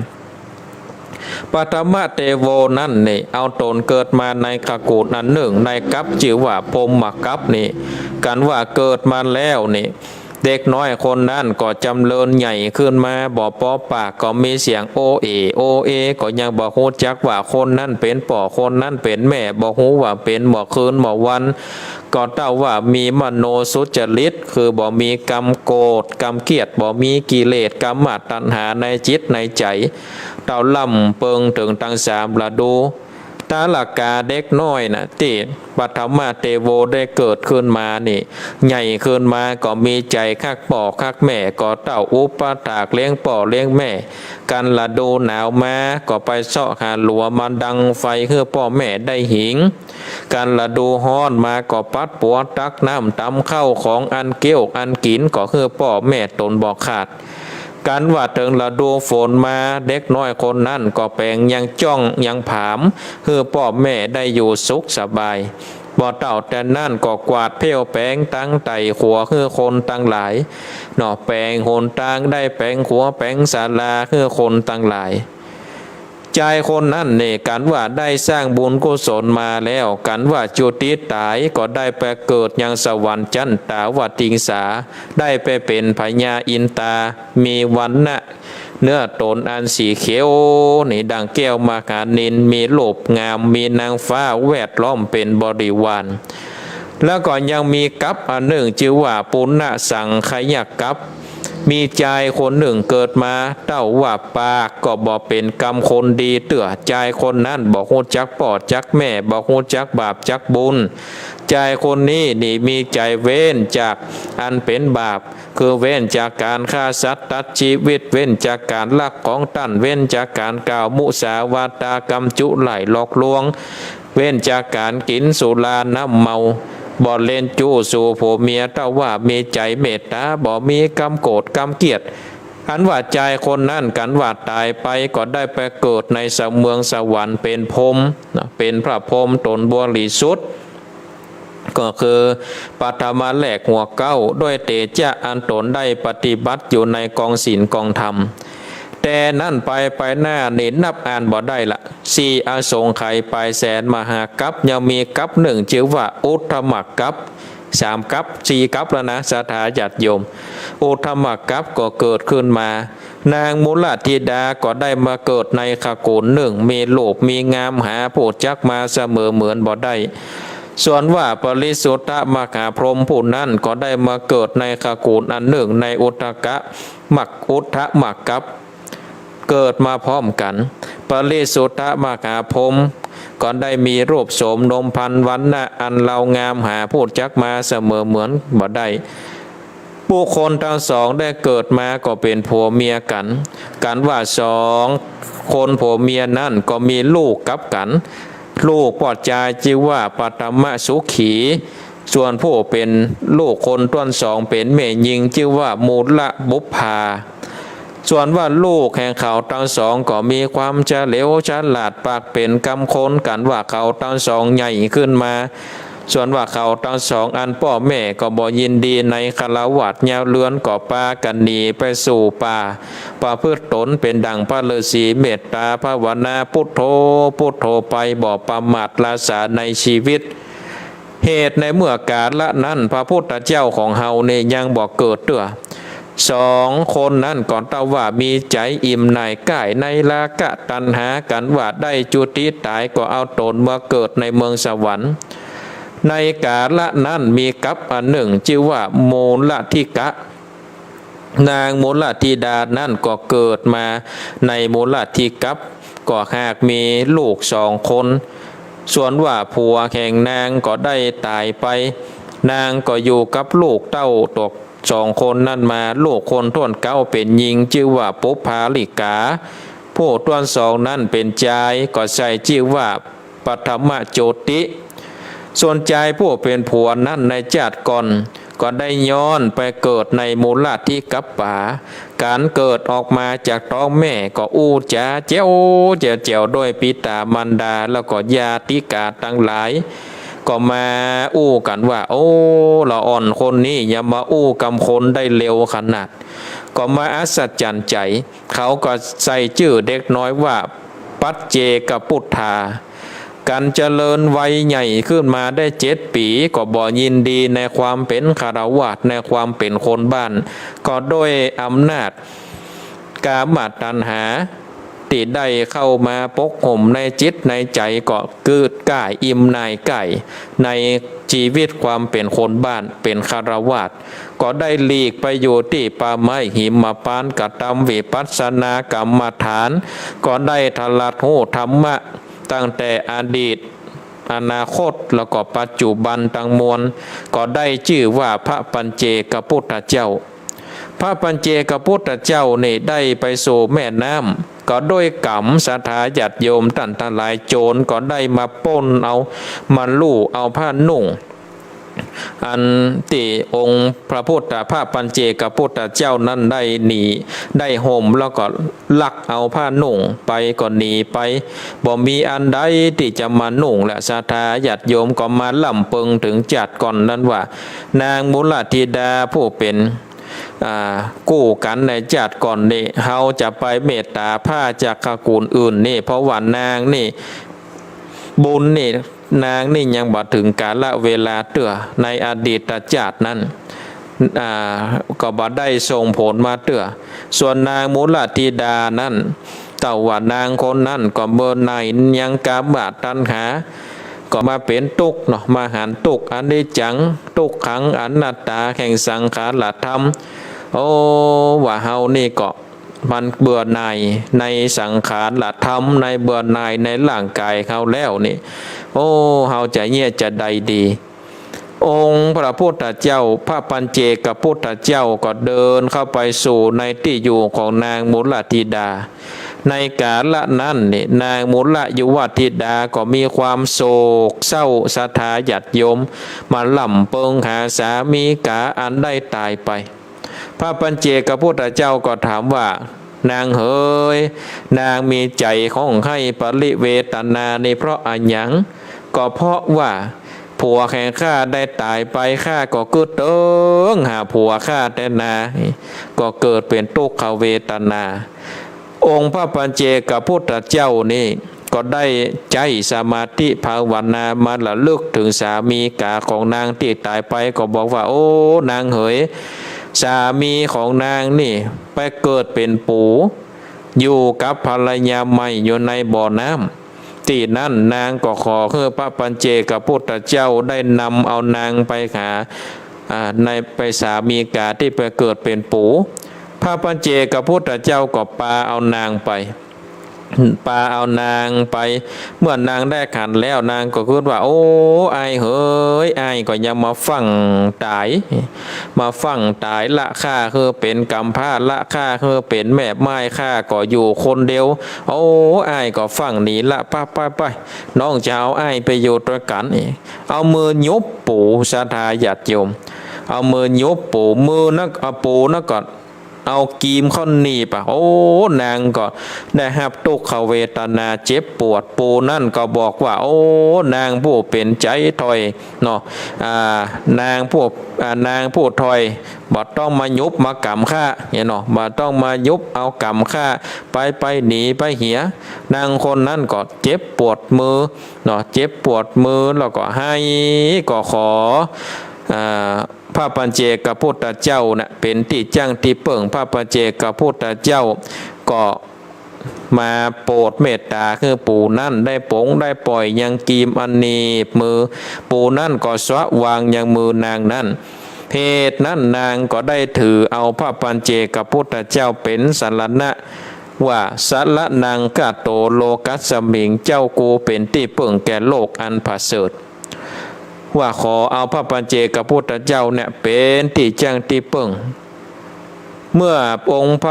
ปฐมเทโวนั่นนี่เอาตนเกิดมาในขกูดอันหนึ่งในกัปชื่อว่าพรหมกัปนี่กันว่าเกิดมาแล้วนี่เด็กน้อยคนนั้นก็จำเริญใหญ่ขึ้นมาบ่ปอปากก็มีเสียงโอเอก็ยังบ่ฮู้จักว่าคนนั้นเป็นป่อคนนั้นเป็นแม่บ่ฮู้ว่าเป็นบ่คืนบ่วันก็เต้าว่ามีมโนสุจริตคือบ่มีกรรมโกรธกรรมเกลียดบ่มีกิเลสกรรมตัณหาในจิตในใจเต้าล่ำเปิงถึงทั้งสามละดูตาลกาเด็กน้อยนะที่ปฐมเทโวได้เกิดขึ้นมานี่ใหญ่ขึ้นมาก็มีใจคักป่อคักแม่ก็เต้าอุปถากเลี้ยงป่อเลี้ยงแม่กันละดูหนาวมาก็ไปเสาะหาหลัวมาดังไฟเพื่อป่อแม่ได้หิงกันละดูฮ้อนมาก็ปัดปัวตักน้ำตำเข้าของอันเกี้ยวอันกินก็เพื่อป่อแม่ตนบอกขาดการว่าถึงฤดูฝนมาเด็กน้อยคนนั้นก็แปลงยังจ้องยังผามเพื่อพ่อแม่ได้อยู่สุขสบายบ่เต่าแต่นั่นก็กวาดเพี้ยวแปลงตั้งไต่ขัวเพื่อคนตั้งหลายหน่อแปลงโหนตั้งได้แปลงขัวแปลงศาลาเพื่อคนตั้งหลายใจคนนั้นเนี่ยกันว่าได้สร้างบุญกุศลมาแล้วกันว่าจุติตายก็ได้ไปเกิดยังสวรรค์ชั้นตาวติงสาได้ไปเป็นพญาอินตามีวันนะเนื้อตนอันสีเขียวนี่ดังแก้วมหานินมีโลบงามมีนางฟ้าแวดล้อมเป็นบริวารแล้วก็ยังมีกัปอันหนึ่งชื่อว่าปุณณสังขยกัปมีใจคนหนึ่งเกิดมาเต้าว่าปากก็บอกเป็นกรรมคนดีเตื่อใจคนนั้นบอกฮู้จักปอดจักแม่บอกฮู้จักบาปจักบุญใจคนนี้นี่มีใจเว้นจากอันเป็นบาปคือเว้นจากการฆ่าสัตว์ตัดชีวิตเว้นจากการลักของตันเว้นจากการกล่าวมุสาวาทากรรมจุไหลหลอกลวงเว้นจากการกินสุราน้ำเมาบ่เล่นจู้สู่ผัวเมียเต้าว่ามีใจเมตตาบ่มีกรรมโกรธกรรมเกลียดอันว่าใจคนนั่นกันว่าตายไปก็ได้ไปเกิดในเมืองสวรรค์เป็นพรหมเป็นพระพรหมตนบริสุทธิ์ก็คือปฐมแหลกหัวเก้าด้วยเตจะอันตนได้ปฏิบัติอยู่ในกองศีลกองธรรมแต่นั่นไปหน้าเน้นนับอ่านบ่ได้ละสี่อสงไขยปลายแสนมหากัปยังมีกัปหนึ่งชื่อว่าอุทธมกัป3 กัป4 กัปแล้วนะศรัทธาญาติโยมอุทธมกัปก็เกิดขึ้นมา นางมุลธิดาก็ได้มาเกิดในขกูลหนึ่งมีลูกมีงามหาผู้จักมาเสมอเหมือนบ่ได้ส่วนว่าปริสุทธมหาพรหมผู้นั้นก็ได้มาเกิดในขกูลอันหนึ่งในอุทกะมักอุทะมักกับเกิดมาพร้อมกันปริสุทธมหาพรหมก็ได้มีรูปโสมนมพันวันนะอันเรางามหาผู้จักมาเสมอเหมือนบ่ได้ผู้คนทั้งสองได้เกิดมาก็เป็นผัวเมียกันกันว่าสองคนผัวเมียนั่นก็มีลูกกับกันลูกปอดจาชื่อว่าปัตมะสุขีส่วนผู้เป็นลูกคนต้นสองเป็นแม่หญิงชื่อว่ามูลบุพภาส่วนว่าลูกแห่งเขาทั้งสองก็มีความเฉลียวฉลาดปากเป็นกำคนกันว่าเขาทั้งสองใหญ่ขึ้นมาส่วนว่าเขาทั้งสองอันพ่อแม่ก็บ่ยินดีในคฤหัสถ์ยาวเลือนก็ปากันหนีไปสู่ป่าประพฤติตนเป็นดังพระฤาษีเมตตาภาวนาพุทโธพุทโธไปบ่ประมาทละสาในชีวิตเหตุในเมื่อกาลนั้นพระพุทธเจ้าของเฮาเนี่ยยังบ่เกิดเตื้อสองคนนั้นก่อนเต้าว่ามีใจอิ่มในกายในลากะตัณหากันว่าได้จุติตายก็เอาตนมาเกิดในเมืองสวรรค์ในกาละนั้นมีกัปอันหนึ่งชื่อว่าโมลทิกะนางโมลธิดานั่นก็เกิดมาในโมลทิกัปก็หากมีลูกสองคนส่วนว่าผัวแห่งนางก็ได้ตายไปนางก็อยู่กับลูกเต้าตกสองคนนั่นมาลูกคนต้นเก้าเป็นหญิงชื่อว่าปุพพาลิกาผู้ต้นสองนั่นเป็นชายก็ใส่ชื่อว่าปฐมโจติส่วนชายผู้เป็นผัวนั่นในชาติก่อนก็ได้ย้อนไปเกิดในมูลธิกัปปะการเกิดออกมาจากท้องแม่ก็อู้จ๋าเจ้าเจ้าเจ้าด้วยปิตามารดาแล้วก็ญาติกาทั้งหลายก็มาอู้กันว่าโอ้ละอ่อนคนนี้อย่ามาอู้กำคนได้เร็วขนาดก็มาอัศจรรย์ใจเขาก็ใส่ชื่อเด็กน้อยว่าปัจเจกพุทธาการเจริญวัยใหญ่ขึ้นมาได้7 ปีก็บ่ยินดีในความเป็นคฤหัสถ์ในความเป็นคนบ้านก็ด้วยอำนาจกามตัณหาที่ได้เข้ามาปกห่มในจิตในใจก็เกิดก่ายอิ่มนายไก่ในชีวิตความเป็นคนบ้านเป็นคฤหัสถ์ก็ได้หลีกไปอยู่ที่ป่าไม้หิมพานต์กทำวิปัสสนากรรมฐานก็ได้ทลัดหูธรรมะตั้งแต่อดีตอนาคตแล้วก็ปัจจุบันทั้งมวลก็ได้ชื่อว่าพระปัญเจกพุทธเจ้าพระปัญเจกพุทธเจ้านี่ได้ไปสู่แม่น้ำก็ด้วยกรรมศรัทธาญาติโยมท่านทั้งหลายโจรก็ได้มาปล้นเอามาลู่เอาผ้านุ่งอันที่องค์พระพุทธพระปัญเจกพุทธเจ้านั้นได้หนีได้ห่มแล้วก็ลักเอาผ้านุ่งไปก็หนีไปบ่มีอันใดที่จะมานุ่งและศรัทธาญาติโยมก็มาลำเพิงถึงจัดก่อนนั้นว่านางมุลธิดาผู้เป็นกู้กันในจัดก่อนนี่เฮาจะไปเมตตาผ้าจากขกูลอื่นนี่เพราะว่านางนี่บุญนี่นางนี่ยังบ่ถึงกาลเวลาเตื้อในอดีตชาตินั้นก็บ่ได้ส่งผลมาเตื้อส่วนนางมุลธิดานั้นเต่าว่านางคนนั้นก็เมื่อในยังกามตัณหาก็มาเป็นทุกข์เนาะมาหันทุกข์อันนี้จังทุกขังอนัตตาแห่งสังขารธรรมโอ้ว่าเฮานี่ก็มันเบื่อหน่ายในสังขารธรรมในเบื่อหน่ายในร่างกายเขาแล้วนี่โอ้เฮาจะเงี่ยจะใดดีองค์พระพุทธเจ้าพระปัญเจกพุทธเจ้าก็เดินเข้าไปสู่ในที่อยู่ของนางมุลธิดาในกาลนั้นนี่นางมุลยุวธิดาก็มีความโศกเศร้าศรัทธาญาติโยมมาล่ำเปิงหาสามีกาอันได้ตายไปพระปัญเจกพุทธเจ้าก็ถามว่านางเอ๋ยนางมีใจของให้ปริเวทนาในเพราะอันหยังก็เพราะว่าผัวแห่งข้าได้ตายไปข้าก็เกิดเติงหาผัวข้าแต่นาก็เกิดเป็นทุกขเวทนาองค์พระปัญเจกพุทธเจ้านี่ก็ได้ใจสมาธิภาวนามาระลึกถึงสามีกาของนางที่ตายไปก็บอกว่าโอ้นางเหย สามีของนางนี่ไปเกิดเป็นปูอยู่กับภรรยาใหม่อยู่ในบ่อน้ำที่นั่นนางก็ขอให้พระปัญเจกพุทธเจ้าได้นำเอานางไปหาในไปสามีกาที่ไปเกิดเป็นปูพระปัญเจกพุทธเจ้าก็พาเอานางไปเมื่อนางได้ขันแล้วนางก็คิดว่าโอ้ไอเฮ้ยไอก็ยังมาฟังตายละข้าคือเป็นกำพร้าละข้าคือเป็นแม่ไม้ข้าก็อยู่คนเดียวโอ้ไอก็ฟังหนีละไปน้องจะเอาไอไปอยู่ด้วยกันเอามือยุบปูศรัทธาญาติโยมเอามือยุบปูมือนักเอาปูนักก่อนเอากีมเข้าหนีบโอ้นางก็ได้หับทุกขเวทนาเจ็บปวดปูนั่นก็บอกว่าโอ้นางผู้เป็นใจถอยเนาะนางผู้ถอยบ่ต้องมายุบมากำข้าเนี่ยเนาะบ่ต้องมายุบเอากำข้าไปหนีไปเหียนางคนนั้นก็เจ็บปวดมือเนาะเจ็บปวดมือแล้วก็ให้ก็ขอพระปัญเจกพุทธเจ้านะเป็นที่จ้างที่เปิ่งพระปัญเจกพุทธเจ้าก็มาโปรดเมตตาคือปู่นั่นได้ปงได้ปล่อยยังกีมอันนีบมือปู่นั่นก็สวะวางยังมือนางนั่นเหตุนั้นนางก็ได้ถือเอาพระปัญเจกพุทธเจ้าเป็นสรณะว่าสัลนังกะโตโลกัสมิงเจ้ากูเป็นที่เปิ่งแก่โลกอันประเสริฐว่าขอเอาพระปัญเจกพุทธเจ้าเนี่ยเป็นที่จ้างที่เปิ่งเมื่อองค์พร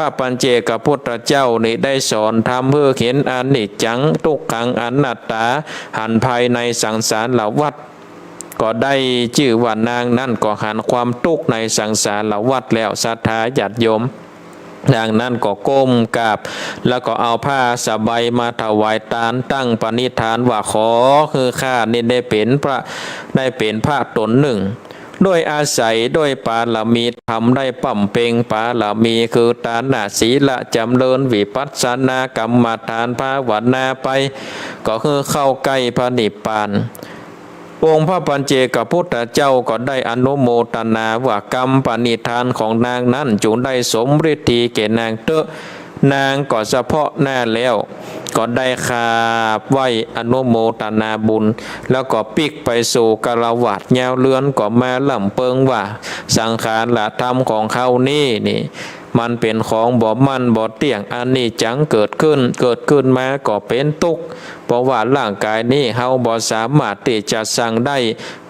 ะปัญเจกพุทธเจ้านี่ได้สอนทำเพื่อเห็นอนิจจังทุกขังอนัตตาหันภายในสังสารวัฏก็ได้ชื่อว่านางนั่นก็หันความทุกข์ในสังสารวัฏแล้วศรัทธาญาติโยมดังนั้นก็ก้มกราบแล้วก็เอาผ้าสบายมาถวายทานตั้งปณิธานว่าขอคือข้านี่ได้เป็นพระตนหนึ่งด้วยอาศัยด้วยปาลมีทำได้ปั่มเป่งปาลมีคือทานนาศีละจำเริญวิปัสสนากรรมฐานภาวนาไปก็คือเข้าใกล้พระนิพพานองค์พระปัญเจกพุทธเจ้าก็ได้อนุโมทนาว่ากรรมปณิธานของนางนั้นจงได้สมฤทธิ์แก่นางเตอะนางก็เฉพาะหน้าแล้วก็ได้ขาบไหวอนุโมทนาบุญแล้วก็ปิกไปสู่กรวาดแนวเลือนก็มาล่ำเปิงว่าสังขารละธรรมของเขานี่มันเป็นของบ่มันบ่เที่ยงอันนี้จังเกิดขึ้นมาก็เป็นทุกข์เพราะว่าร่างกายนี้เฮาบ่สามารถที่จะสั่งได้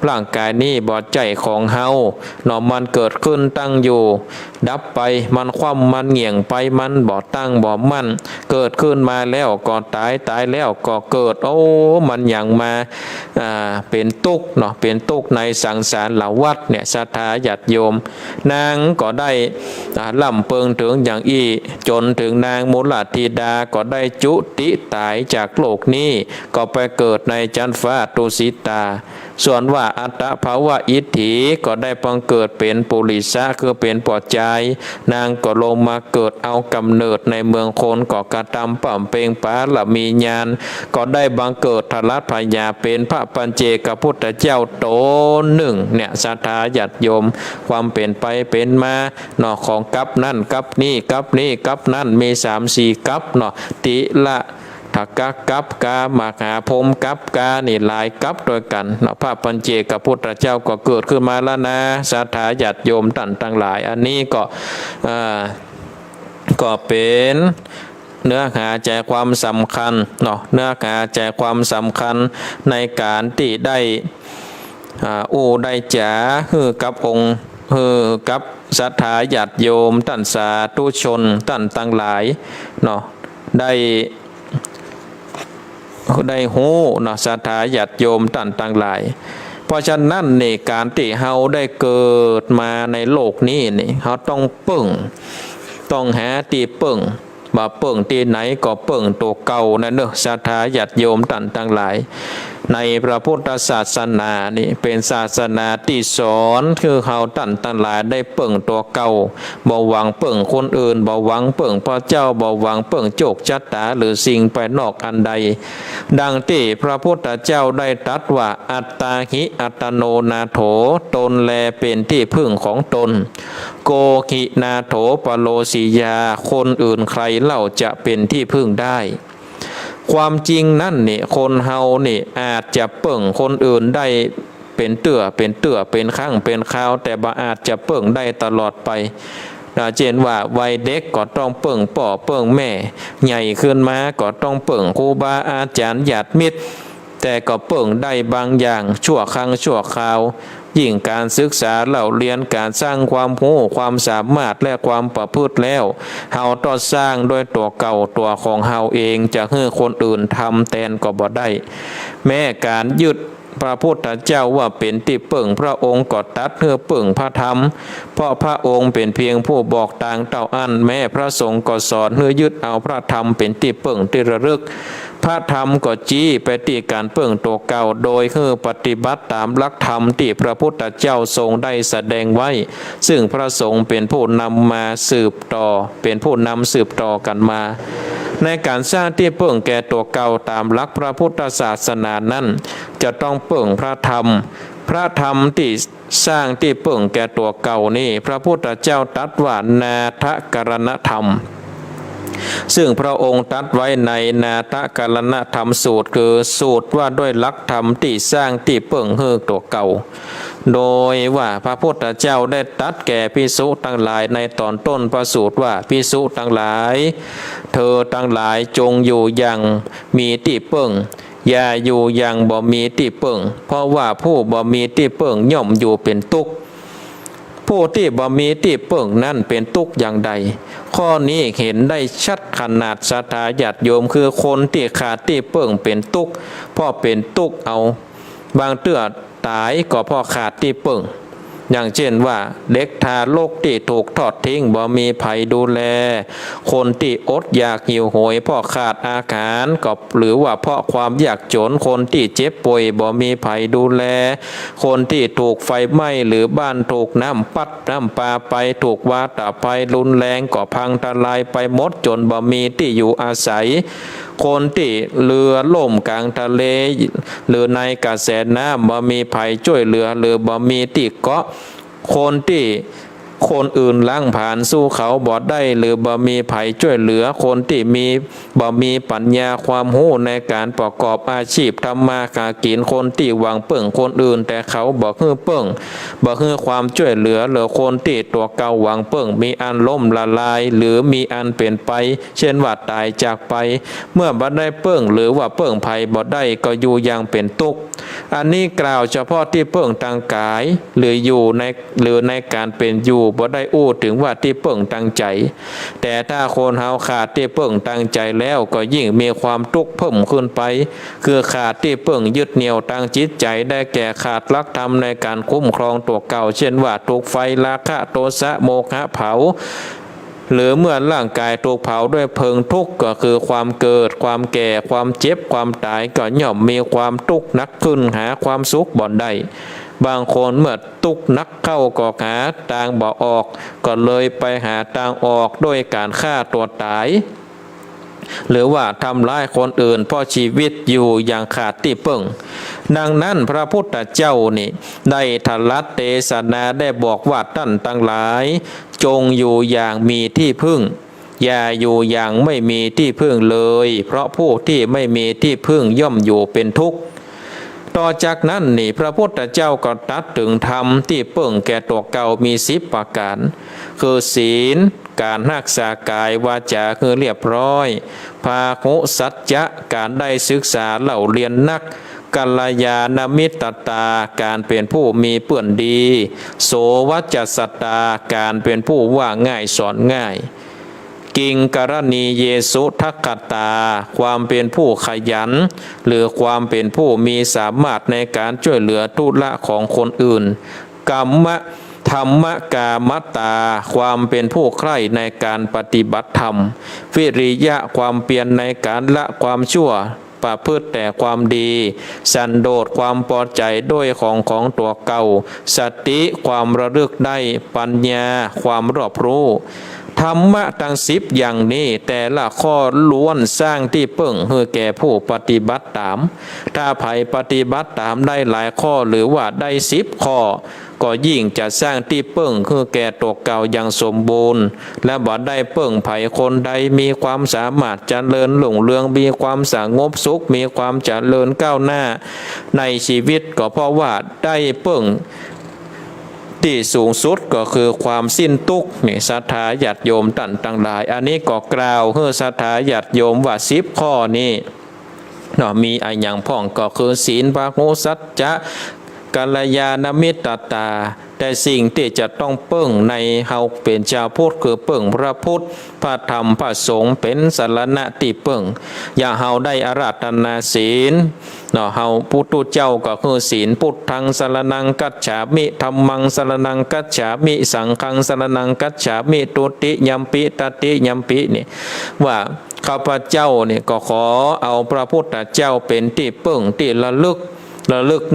ร่างกายนี้บ่ใจของเฮาเนาะมันเกิดขึ้นตั้งอยู่ดับไปมันคว่ำมันเหงี่ยงไปมันบ่ตั้งบ่มั่นเกิดขึ้นมาแล้วก็ตายแล้วก็เกิดโอ้มันอย่างมาเป็นทุกข์เนาะเป็นทุกข์ในสังสารวัฏเนี่ยศรัทธาญาติโยมนางก็ได้ล่ำเปิงถึงอย่างอี้จนถึงนางมุลธิดาก็ได้จุติตายจากโลกนี้ก็ไปเกิดในจันฟ้าตุสิตาส่วนว่าอัตตภาวะอิทธิก็ได้บังเกิดเป็นปุริสะคือเป็นปอดใจนางก็ลงมาเกิดเอากำเนิดในเมืองโคนก็กระทำปั่มเปงปาละมีญาณก็ได้บังเกิดทรัตพญาเป็นพระปัญเจกพุทธเจ้าตนหนึ่งเนี่ยศรัทธาญาติโยมความเป็นไปเป็นมาเนาะของกัปนั่นกัปนี่กัปนั่นมี3-4กัปเนาะติละถักกัปกามหาพรหมกัปกานี่หลายกัปโดยกันเนาะพระปัญเจกพุทธเจ้าก็เกิดขึ้นมาแล้วนะศรัทธาญาติโยมท่านทั้งหลายอันนี้ก็เป็นเนื้อหาใจความสำคัญเนาะเนื้อหาใจความสำคัญในการที่ได้ได้จ๋าคือกับองค์กับศรัทธาญาติโยมท่านสาธุชนท่านทั้งหลายเนาะได้หูเนาะศรัทธาญาติโยมท่านทั้งหลายเพราะฉะนั้นในการที่เฮาได้เกิดมาในโลกนี้นี่เฮาต้องปึ้งต้องหาที่ปึ้ง มาเปิ่งที่ไหนก็เปิ่งตัวเก่านั่นเนอะศรัทธาญาติโยมท่านทั้งหลายในพระพุทธศาสนานี่เป็นศาสนาที่สอนคือเขาท่านทั้งหลายได้เปิ่งตัวเก่าบ่หวังเปิ่งคนอื่นบ่หวังเปิ่งพระเจ้าบ่หวังเปิ่งโจกจัตตาหรือสิ่งไปนอกอันใดดังที่พระพุทธเจ้าได้ตรัสว่าอัตตาหิอัตโนนาโถตนแลเป็นที่พึ่งของตนโกหินาโถปโลสิยาคนอื่นใครเล่าจะเป็นที่พึ่งได้ความจริงนั่นนี่คนเฮานี่อาจจะเปิ่งคนอื่นได้เป็นเเป็นครั้งเป็นคราวแต่บ่อาจจะเปิ่งได้ตลอดไปเช่นว่าวัยเด็กก็ต้องเปิ่งป่อเปิ่งแม่ใหญ่ขึ้นมาก็ต้องเปิ่งครูบาอาจารย์ญาติมิตรแต่ก็เปิ่งได้บางอย่างชั่วครั้งชั่วคราวยิ่งการศึกษาเล่าเรียนการสร้างความรู้ความสามารถและความประพฤติแล้วเฮาต้องสร้างด้วยตัวเก่าตัวของเฮาเองจะให้คนอื่นทำแทนก็บ่ได้แม้การยึดพระพุทธเจ้าว่าเป็นที่เปิ่งพระองค์ก็ตัดเพื่อเปิ่งพระธรรมเพราะพระองค์เป็นเพียงผู้บอกทางเต่าอันแม้พระสงฆ์ก็สอนเพื่อยึดเอาพระธรรมเป็นที่เปิ่งที่ระลึกพระธรรมก็จี้ไปที่การเปิ่งตัวเก่าโดยคือปฏิบัติตามหลักธรรมที่พระพุทธเจ้าทรงได้แสดงไว้ซึ่งพระสงฆ์เป็นผู้นำมาสืบต่อเป็นผู้นำสืบต่อกันมาในการสร้างที่เปิ่งแก่ตัวเก่าตามหลักพระพุทธศาสนานั้นจะต้องเปิ่งพระธรรมที่สร้างที่เปิ่งแก่ตัวเก่านี่พระพุทธเจ้าตรัสว่านาทกรณธรรมซึ่งพระองค์ตรัสไว้ในนาทกรณธรรมสูตรคือสูตรว่าด้วยหลักธรรมที่สร้างที่เปิ่งเฮือกตัวเก่าโดยว่าพระพุทธเจ้าได้ตรัสแก่ภิกษุทั้งหลายในตอนต้นพระสูตรว่าภิกษุทั้งหลายเธอทั้งหลายจงอยู่อย่างมีที่เปิ่งอย่าอยู่อย่างบ่มีที่เปิ่งเพราะว่าผู้บ่มีที่เปิ่งย่อมอยู่เป็นทุกข์ผู้ที่บ่มีที่เปิ่งนั่นเป็นทุกข์อย่างใดข้อนี้เห็นได้ชัดขนาดศรัทธาญาติโยมคือคนที่ขาดที่เปิ่งเป็นทุกข์เพราะเป็นทุกข์เอาบางเตื้อตายก็เพราะขาดที่เปิ่งอย่างเช่นว่าเด็กทารกที่ถูกทอดทิ้งบ่มีไผดูแลคนที่อดอยากหิวโหยเพราะขาดอาหารก็หรือว่าเพราะความยากจนคนที่เจ็บป่วยบ่มีไผดูแลคนที่ถูกไฟไหม้หรือบ้านถูกน้ำปัดน้ำปลาไปถูกวาตภัยรุนแรงก็พังทลายไปหมดจนบ่มีที่อยู่อาศัยคนที่เรือล่มกลางทะเลหรือในกระแสน้ำบ่มีภัยช่วยเหลือหรือบ่มีที่เกาะคนที่คนอื่นล้างผ่านสู้เขาบ่ได้หรือบ่มีภัยช่วยเหลือคนที่บ่มีปัญญาความรู้ในการประกอบอาชีพทำมาหากินคนที่หวังเปิ่งคนอื่นแต่เขาบ่ฮื้อเปิ่งบ่ฮื้อความช่วยเหลือหรือคนที่ตัวเก่าหวังเปิ่งมีอันล่มละลายหรือมีอันเปลี่ยนไปเช่นว่าตายจากไปเมื่อบ่ได้เปิ่งหรือว่าเปิ่งภัยบ่ได้ก็อยู่อย่างเป็นทุกข์อันนี้กล่าวเฉพาะที่เปิ่งทางกายหรือในการเป็นอยู่บ่ได้อู้ถึงว่าที่เปิ่งตั้งใจแต่ถ้าคนเฮาขาดที่เปิ่งตั้งใจแล้วก็ยิ่งมีความทุกข์เพิ่มขึ้นไปคือขาดที่เปิ่งยึดเหนี่ยวทางจิตใจได้แก่ขาดหลักธรรมในการคุ้มครองตัวเก่าเช่นว่าถูกไฟราคะโทสะโมหะเผาหรือเมื่อร่างกายถูกเผาด้วยเพลิงทุกข์ก็คือความเกิดความแก่ความเจ็บความตายก็ย่อมมีความทุกข์นักขึ้นหาความสุขบ่ได้บางคนเมื่อทุกข์นักเข้าก็หาทางบ่ออกก็เลยไปหาทางออกด้วยการฆ่าตัวตายหรือว่าทำร้ายคนอื่นเพราะชีวิตอยู่อย่างขาดที่พึ่งดังนั้นพระพุทธเจ้านี่ได้ทลัดเทศนาได้บอกว่าท่านทั้งหลายจงอยู่อย่างมีที่พึ่งอย่าอยู่อย่างไม่มีที่พึ่งเลยเพราะผู้ที่ไม่มีที่พึ่งย่อมอยู่เป็นทุกข์ต่อจากนั้นนี่พระพุทธเจ้าก็ตรัสถึงธรรมที่เปิ่งแก่ตัวเก่ามี10ประการคือศีลการรักษากายวาจาคือเรียบร้อยภาหุสัจจะการได้ศึกษาเล่าเรียนนักกัลยาณมิตรตาการเป็นผู้มีเปื้อนดีโสวัจจสัตตาการเป็นผู้ว่าง่ายสอนง่ายกิงกรณีเยสุทักขตาความเป็นผู้ขยันหรือความเป็นผู้มีสามารถในการช่วยเหลือธุระของคนอื่นกัมมะท ธรรมกามตาความเป็นผู้ใคร่ในการปฏิบัติธรรมวิริยะความเพียรในการละความชั่วประพฤติแต่ความดีสันโดษความพอใจด้วยของตัวเก่าสติความระลึกได้ปัญญาความรอบรู้ธรรมะทั้ง10อย่างนี้แต่ละข้อล้วนสร้างที่เพิ่งให้แก่ผู้ปฏิบัติตามถ้าไผปฏิบัติตามได้หลายข้อหรือว่าได้10ข้อก็ยิ่งจะสร้างที่เพิ่งคือแก่ตัวเก่าอย่างสมบูรณ์และบ่ได้เพิ่งไผคนใดมีความสามารถเจริญรุ่งเรืองมีความสงบสุขมีความเจริญก้าวหน้าในชีวิตก็เพราะว่าได้เพิ่งที่สูงสุดก็คือความสิ้นทุกข์นี่ศรัทธาญาติโยมท่านทั้งหลายอันนี้ก็กล่าวเพื่อศรัทธาญาติโยมว่า10ข้อนี้มีอะไรอย่างพ่องก็คือศีลพหุสัจจะกัลยาณมิตรตาแต่สิ่งที่จะต้องเปิ้งในเฮาเป็นชาวพุทธคือเปิ้งพระพุทธพระธรรมพระสงฆ์เป็นสรณะที่เปิ้งอย่าเฮาได้อาราธนาศีลเฮาพุทธเจ้าก็คือศีลพุทธังสรณังกัจฉามิธัมมังสรณังกัจฉามิสังฆังสรณังกัจฉามิตุติยัมปิตติยัมปินี่ว่าข้าพเจ้านี่ก็ขอเอาพระพุทธเจ้าเป็นที่เปิ้งที่ระลึก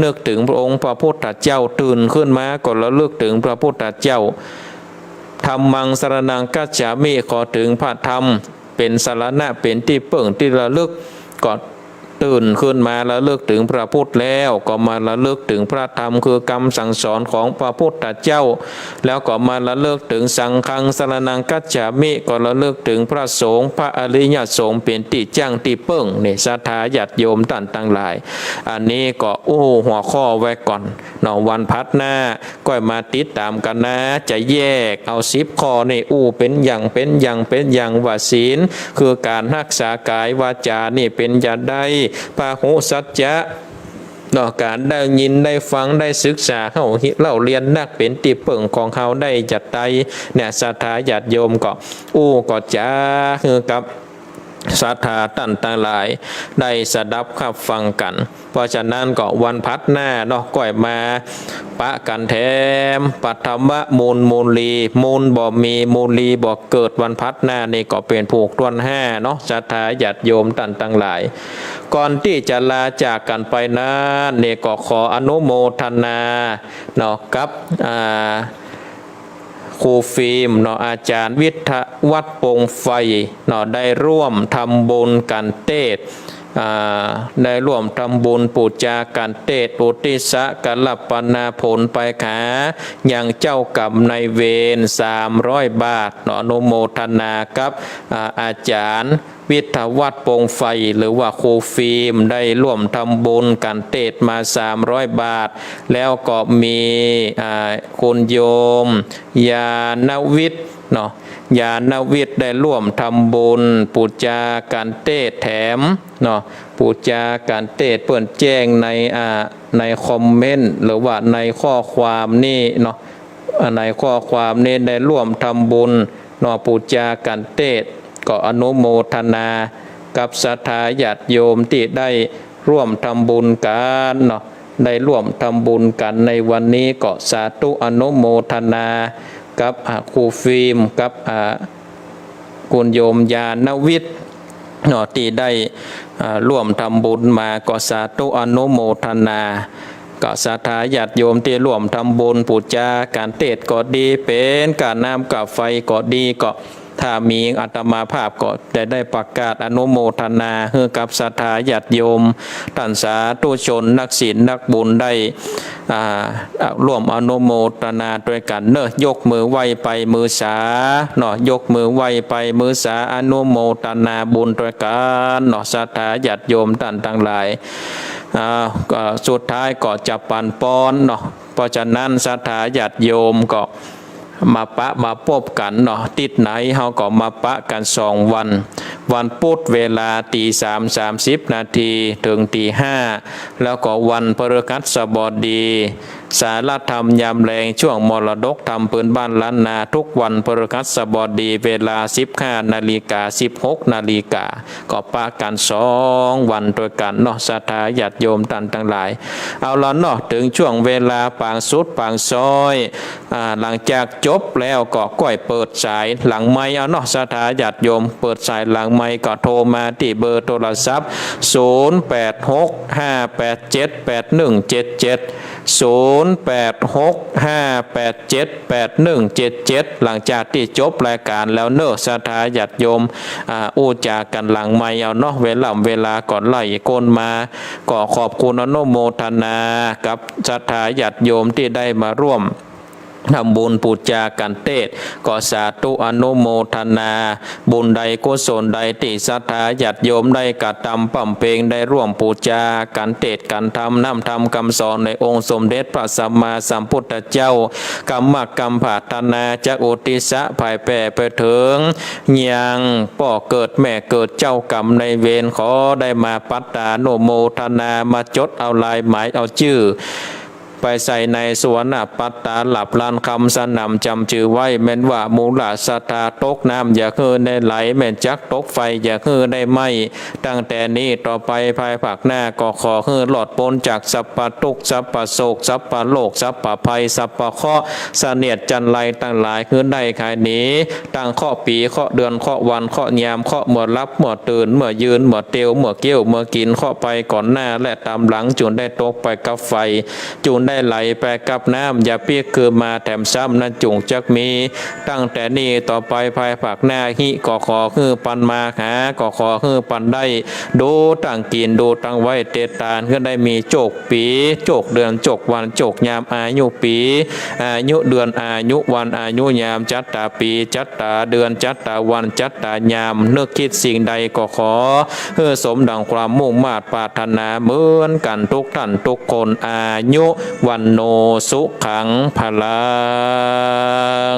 นึกถึงพระองค์พระพุทธเจ้าตื่นขึ้นมาก็ระลึกถึงพระพุทธเจ้าธัมมังสรณังกัจฉามิขอถึงพระธรรมเป็นสรณะเป็นที่เปิ้งที่ระลึกก็ตื่นขึ้นมาระลึกถึงพระพุทธแล้วก็มาระลึกถึงพระธรรมคือกรรมสั่งสอนของพระพุทธเจ้าแล้วก็มาระลึกถึงสังฆังสรณังกัจฉามิก็ระลึกถึงพระสงฆ์พระอริยสงฆ์เป็นที่จ้างที่เปิ้งนี่ศรัทธาญาติโยมท่านทั้งหลายอันนี้ก็หัวข้อไว้ก่อนวันพัดหน้าก็มาติดตามกันนะจะแยกเอา10ข้อนี่เป็นอย่างว่าศีลคือการรักษากายวาจานี่เป็นอย่างใดพหุสัจจะการได้ยินได้ฟังได้ศึกษาเราเรียนนักเป็นที่เปิ่งของเขาได้จัดไตเนี่ยศรัทธาญาติโยมก็จะคือกับศรัทธาตั้นทั้งหลายได้สดับขับฟังกันเพราะฉะนั้นก็วันพัดหน้าก่อยมาปะกันแถมปัทมะมูลลีมูลบ่มีมูลลีบ่เกิดวันพัดหน้านี่ก็เป็นผูกต้น5ศรัทธาญาติโยมตั้นทั้งหลายก่อนที่จะลาจากกันไปนั้นนี่ก็ขออนุโมทนากับครูฟิล์มอาจารย์วิทยวัฒน์ปงไฟได้ร่วมทำบุญกันเทศได้ร่วมทำบุญปูจากันเทศอุทิศกัลปนาผลไปขาอย่างเจ้ากรรมนายเวร300 บาทอนุโมทนากับอาจารย์วิทยวัฒน์ปงไฟหรือว่าครูฟิล์มได้ร่วมทำบุญกันเทศมา300 บาทแล้วก็มีคุณโยมยานวิทย์ยานวิทย์ได้ร่วมทำบุญปูจาการเทศแถมปูจาการเทศเปิดแจ้งในคอมเมนต์หรือว่าในข้อความนี่ในข้อความนี้ได้ร่วมทำบุญปูจาการเทศก็อนุโมทนากับศรัทธาญาติโยมที่ได้ร่วมทำบุญกันได้ร่วมทำบุญกันในวันนี้ก็สาธุอนุโมทนากับครูฟิล์มกับคุณโยมยานวิทย์ที่ได้ร่วมทำบุญมาก็สาธุอนุโมทนาก็ศรัทธาญาติโยมที่ร่วมทำบุญปูจาการเทศก็ดีเป็นการน้ำกับไฟก็ดีก็ถ้ามีอาตมาภาพก็ได้ประกาศอนุโมทนาให้กับศรัทธาญาติโยมท่านสาธุชนนักศีลนักบุญได้ร่วมอนุโมทนาด้วยกันยกมือไหว้ไปมือสายกมือไหว้ไปมือสาอนุโมทนาบุญด้วยกันศรัทธาญาติโยมท่านทั้งหลายก็สุดท้ายก็จะปันป้อนเพราะฉะนั้นศรัทธาญาติโยมก็มาพบกันติดไหนเขาก็มาปะกัน2 วันพุธเวลา3:30 นาทีถึง5:00แล้วก็วันพฤหัสบดี สารธรรมยามแรงช่วงมรดกธรรมปืนบ้านล้านนาทุกวันพฤหัสบดีเวลา 15 นาฬิกา 16 นาฬิกาก็ปากัน2 วันโดยกันเนาะศรัทธาญาติโยมท่านทั้งหลายเอาละเนาะถึงช่วงเวลาปางสุดปางซอยหลังจากจบแล้วก็ก้อยเปิดสายหลังไมค์เอาเนาะศรัทธาญาติโยมเปิดสายหลังไมค์ก็โทรมาที่เบอร์โทรศัพท์0865878177 0865878177หลังจากที่จบรายการแล้วเนอะศรัทธาญาติโยมอู้จากันหลังไมค์เอาเนาะเวลาก่อนไล่ก้นมาก็ขอบคุณอนุโมทนากับศรัทธาญาติโยมที่ได้มาร่วมทำบุญปูจากันเทศก็สาธุอนุโมทนาบุญใดกุศลใดที่ศรัทธาญาติโยมได้กระทำปั่มเพลงได้ร่วมปูจากันเทศกันทำน้ำทำคำสอนในองค์สมเด็จพระสัมมาสัมพุทธเจ้ากรรมกรรมผาธนาจะอุติสะภายแปรไปถึงยังป่อเกิดแม่เกิดเจ้ากรรมในเวรขอได้มาปัตตาโนโมทนามาจดเอาลายหมายเอาชื่อไปใส่ในสวนปัตตาหลับลานคำสนำจำชื่อไว้แม้นว่ามูลศรัทธาตกน้ำอย่าคือได้ไหลแม่นจักตกไฟอย่าคือได้ไหมตั้งแต่นี้ต่อไปภายภาคหน้าก็ขอคือหลอดพ้นจากสัพพทุกข์สัพพโศกสัพพโลกสัพพภัยสัพพเคราะห์เสนียดจันไรตั้งหลายคือได้ขายนี้ตั้งข้อปีข้อเดือนข้อวันข้อยามข้อเมื่อรับเมื่อตื่นเมื่อยืนเมื่อเตียวเมื่อเกี้ยวเมื่อกินข้อไปก่อนหน้าและตามหลังจุนได้ตกไปกับไฟจุนได้ไหลไปกับน้ำอย่าเปียกคือมาแถมซ้ำนั้นจุงจักมีตั้งแต่นี้ต่อไปภายภาคหน้าหิก็ขอคือปันมาหาก็ขอคือปันได้ดูตั้งกินดูตั้งไว้เตตานก็ได้มีโจกปีโจกเดือนโจกวันโจกยามอายุปีอายุเดือนอายุวันอายุยามจัตตาปีจัตตาเดือนจัตตาวันจัตตายามนึกคิดสิ่งใดก็ขอเพื่อสมดังความมุ่งมา่ปรารถนาเหมือนกันทุกท่านทุกคนอายุวันโนสุขังพลัง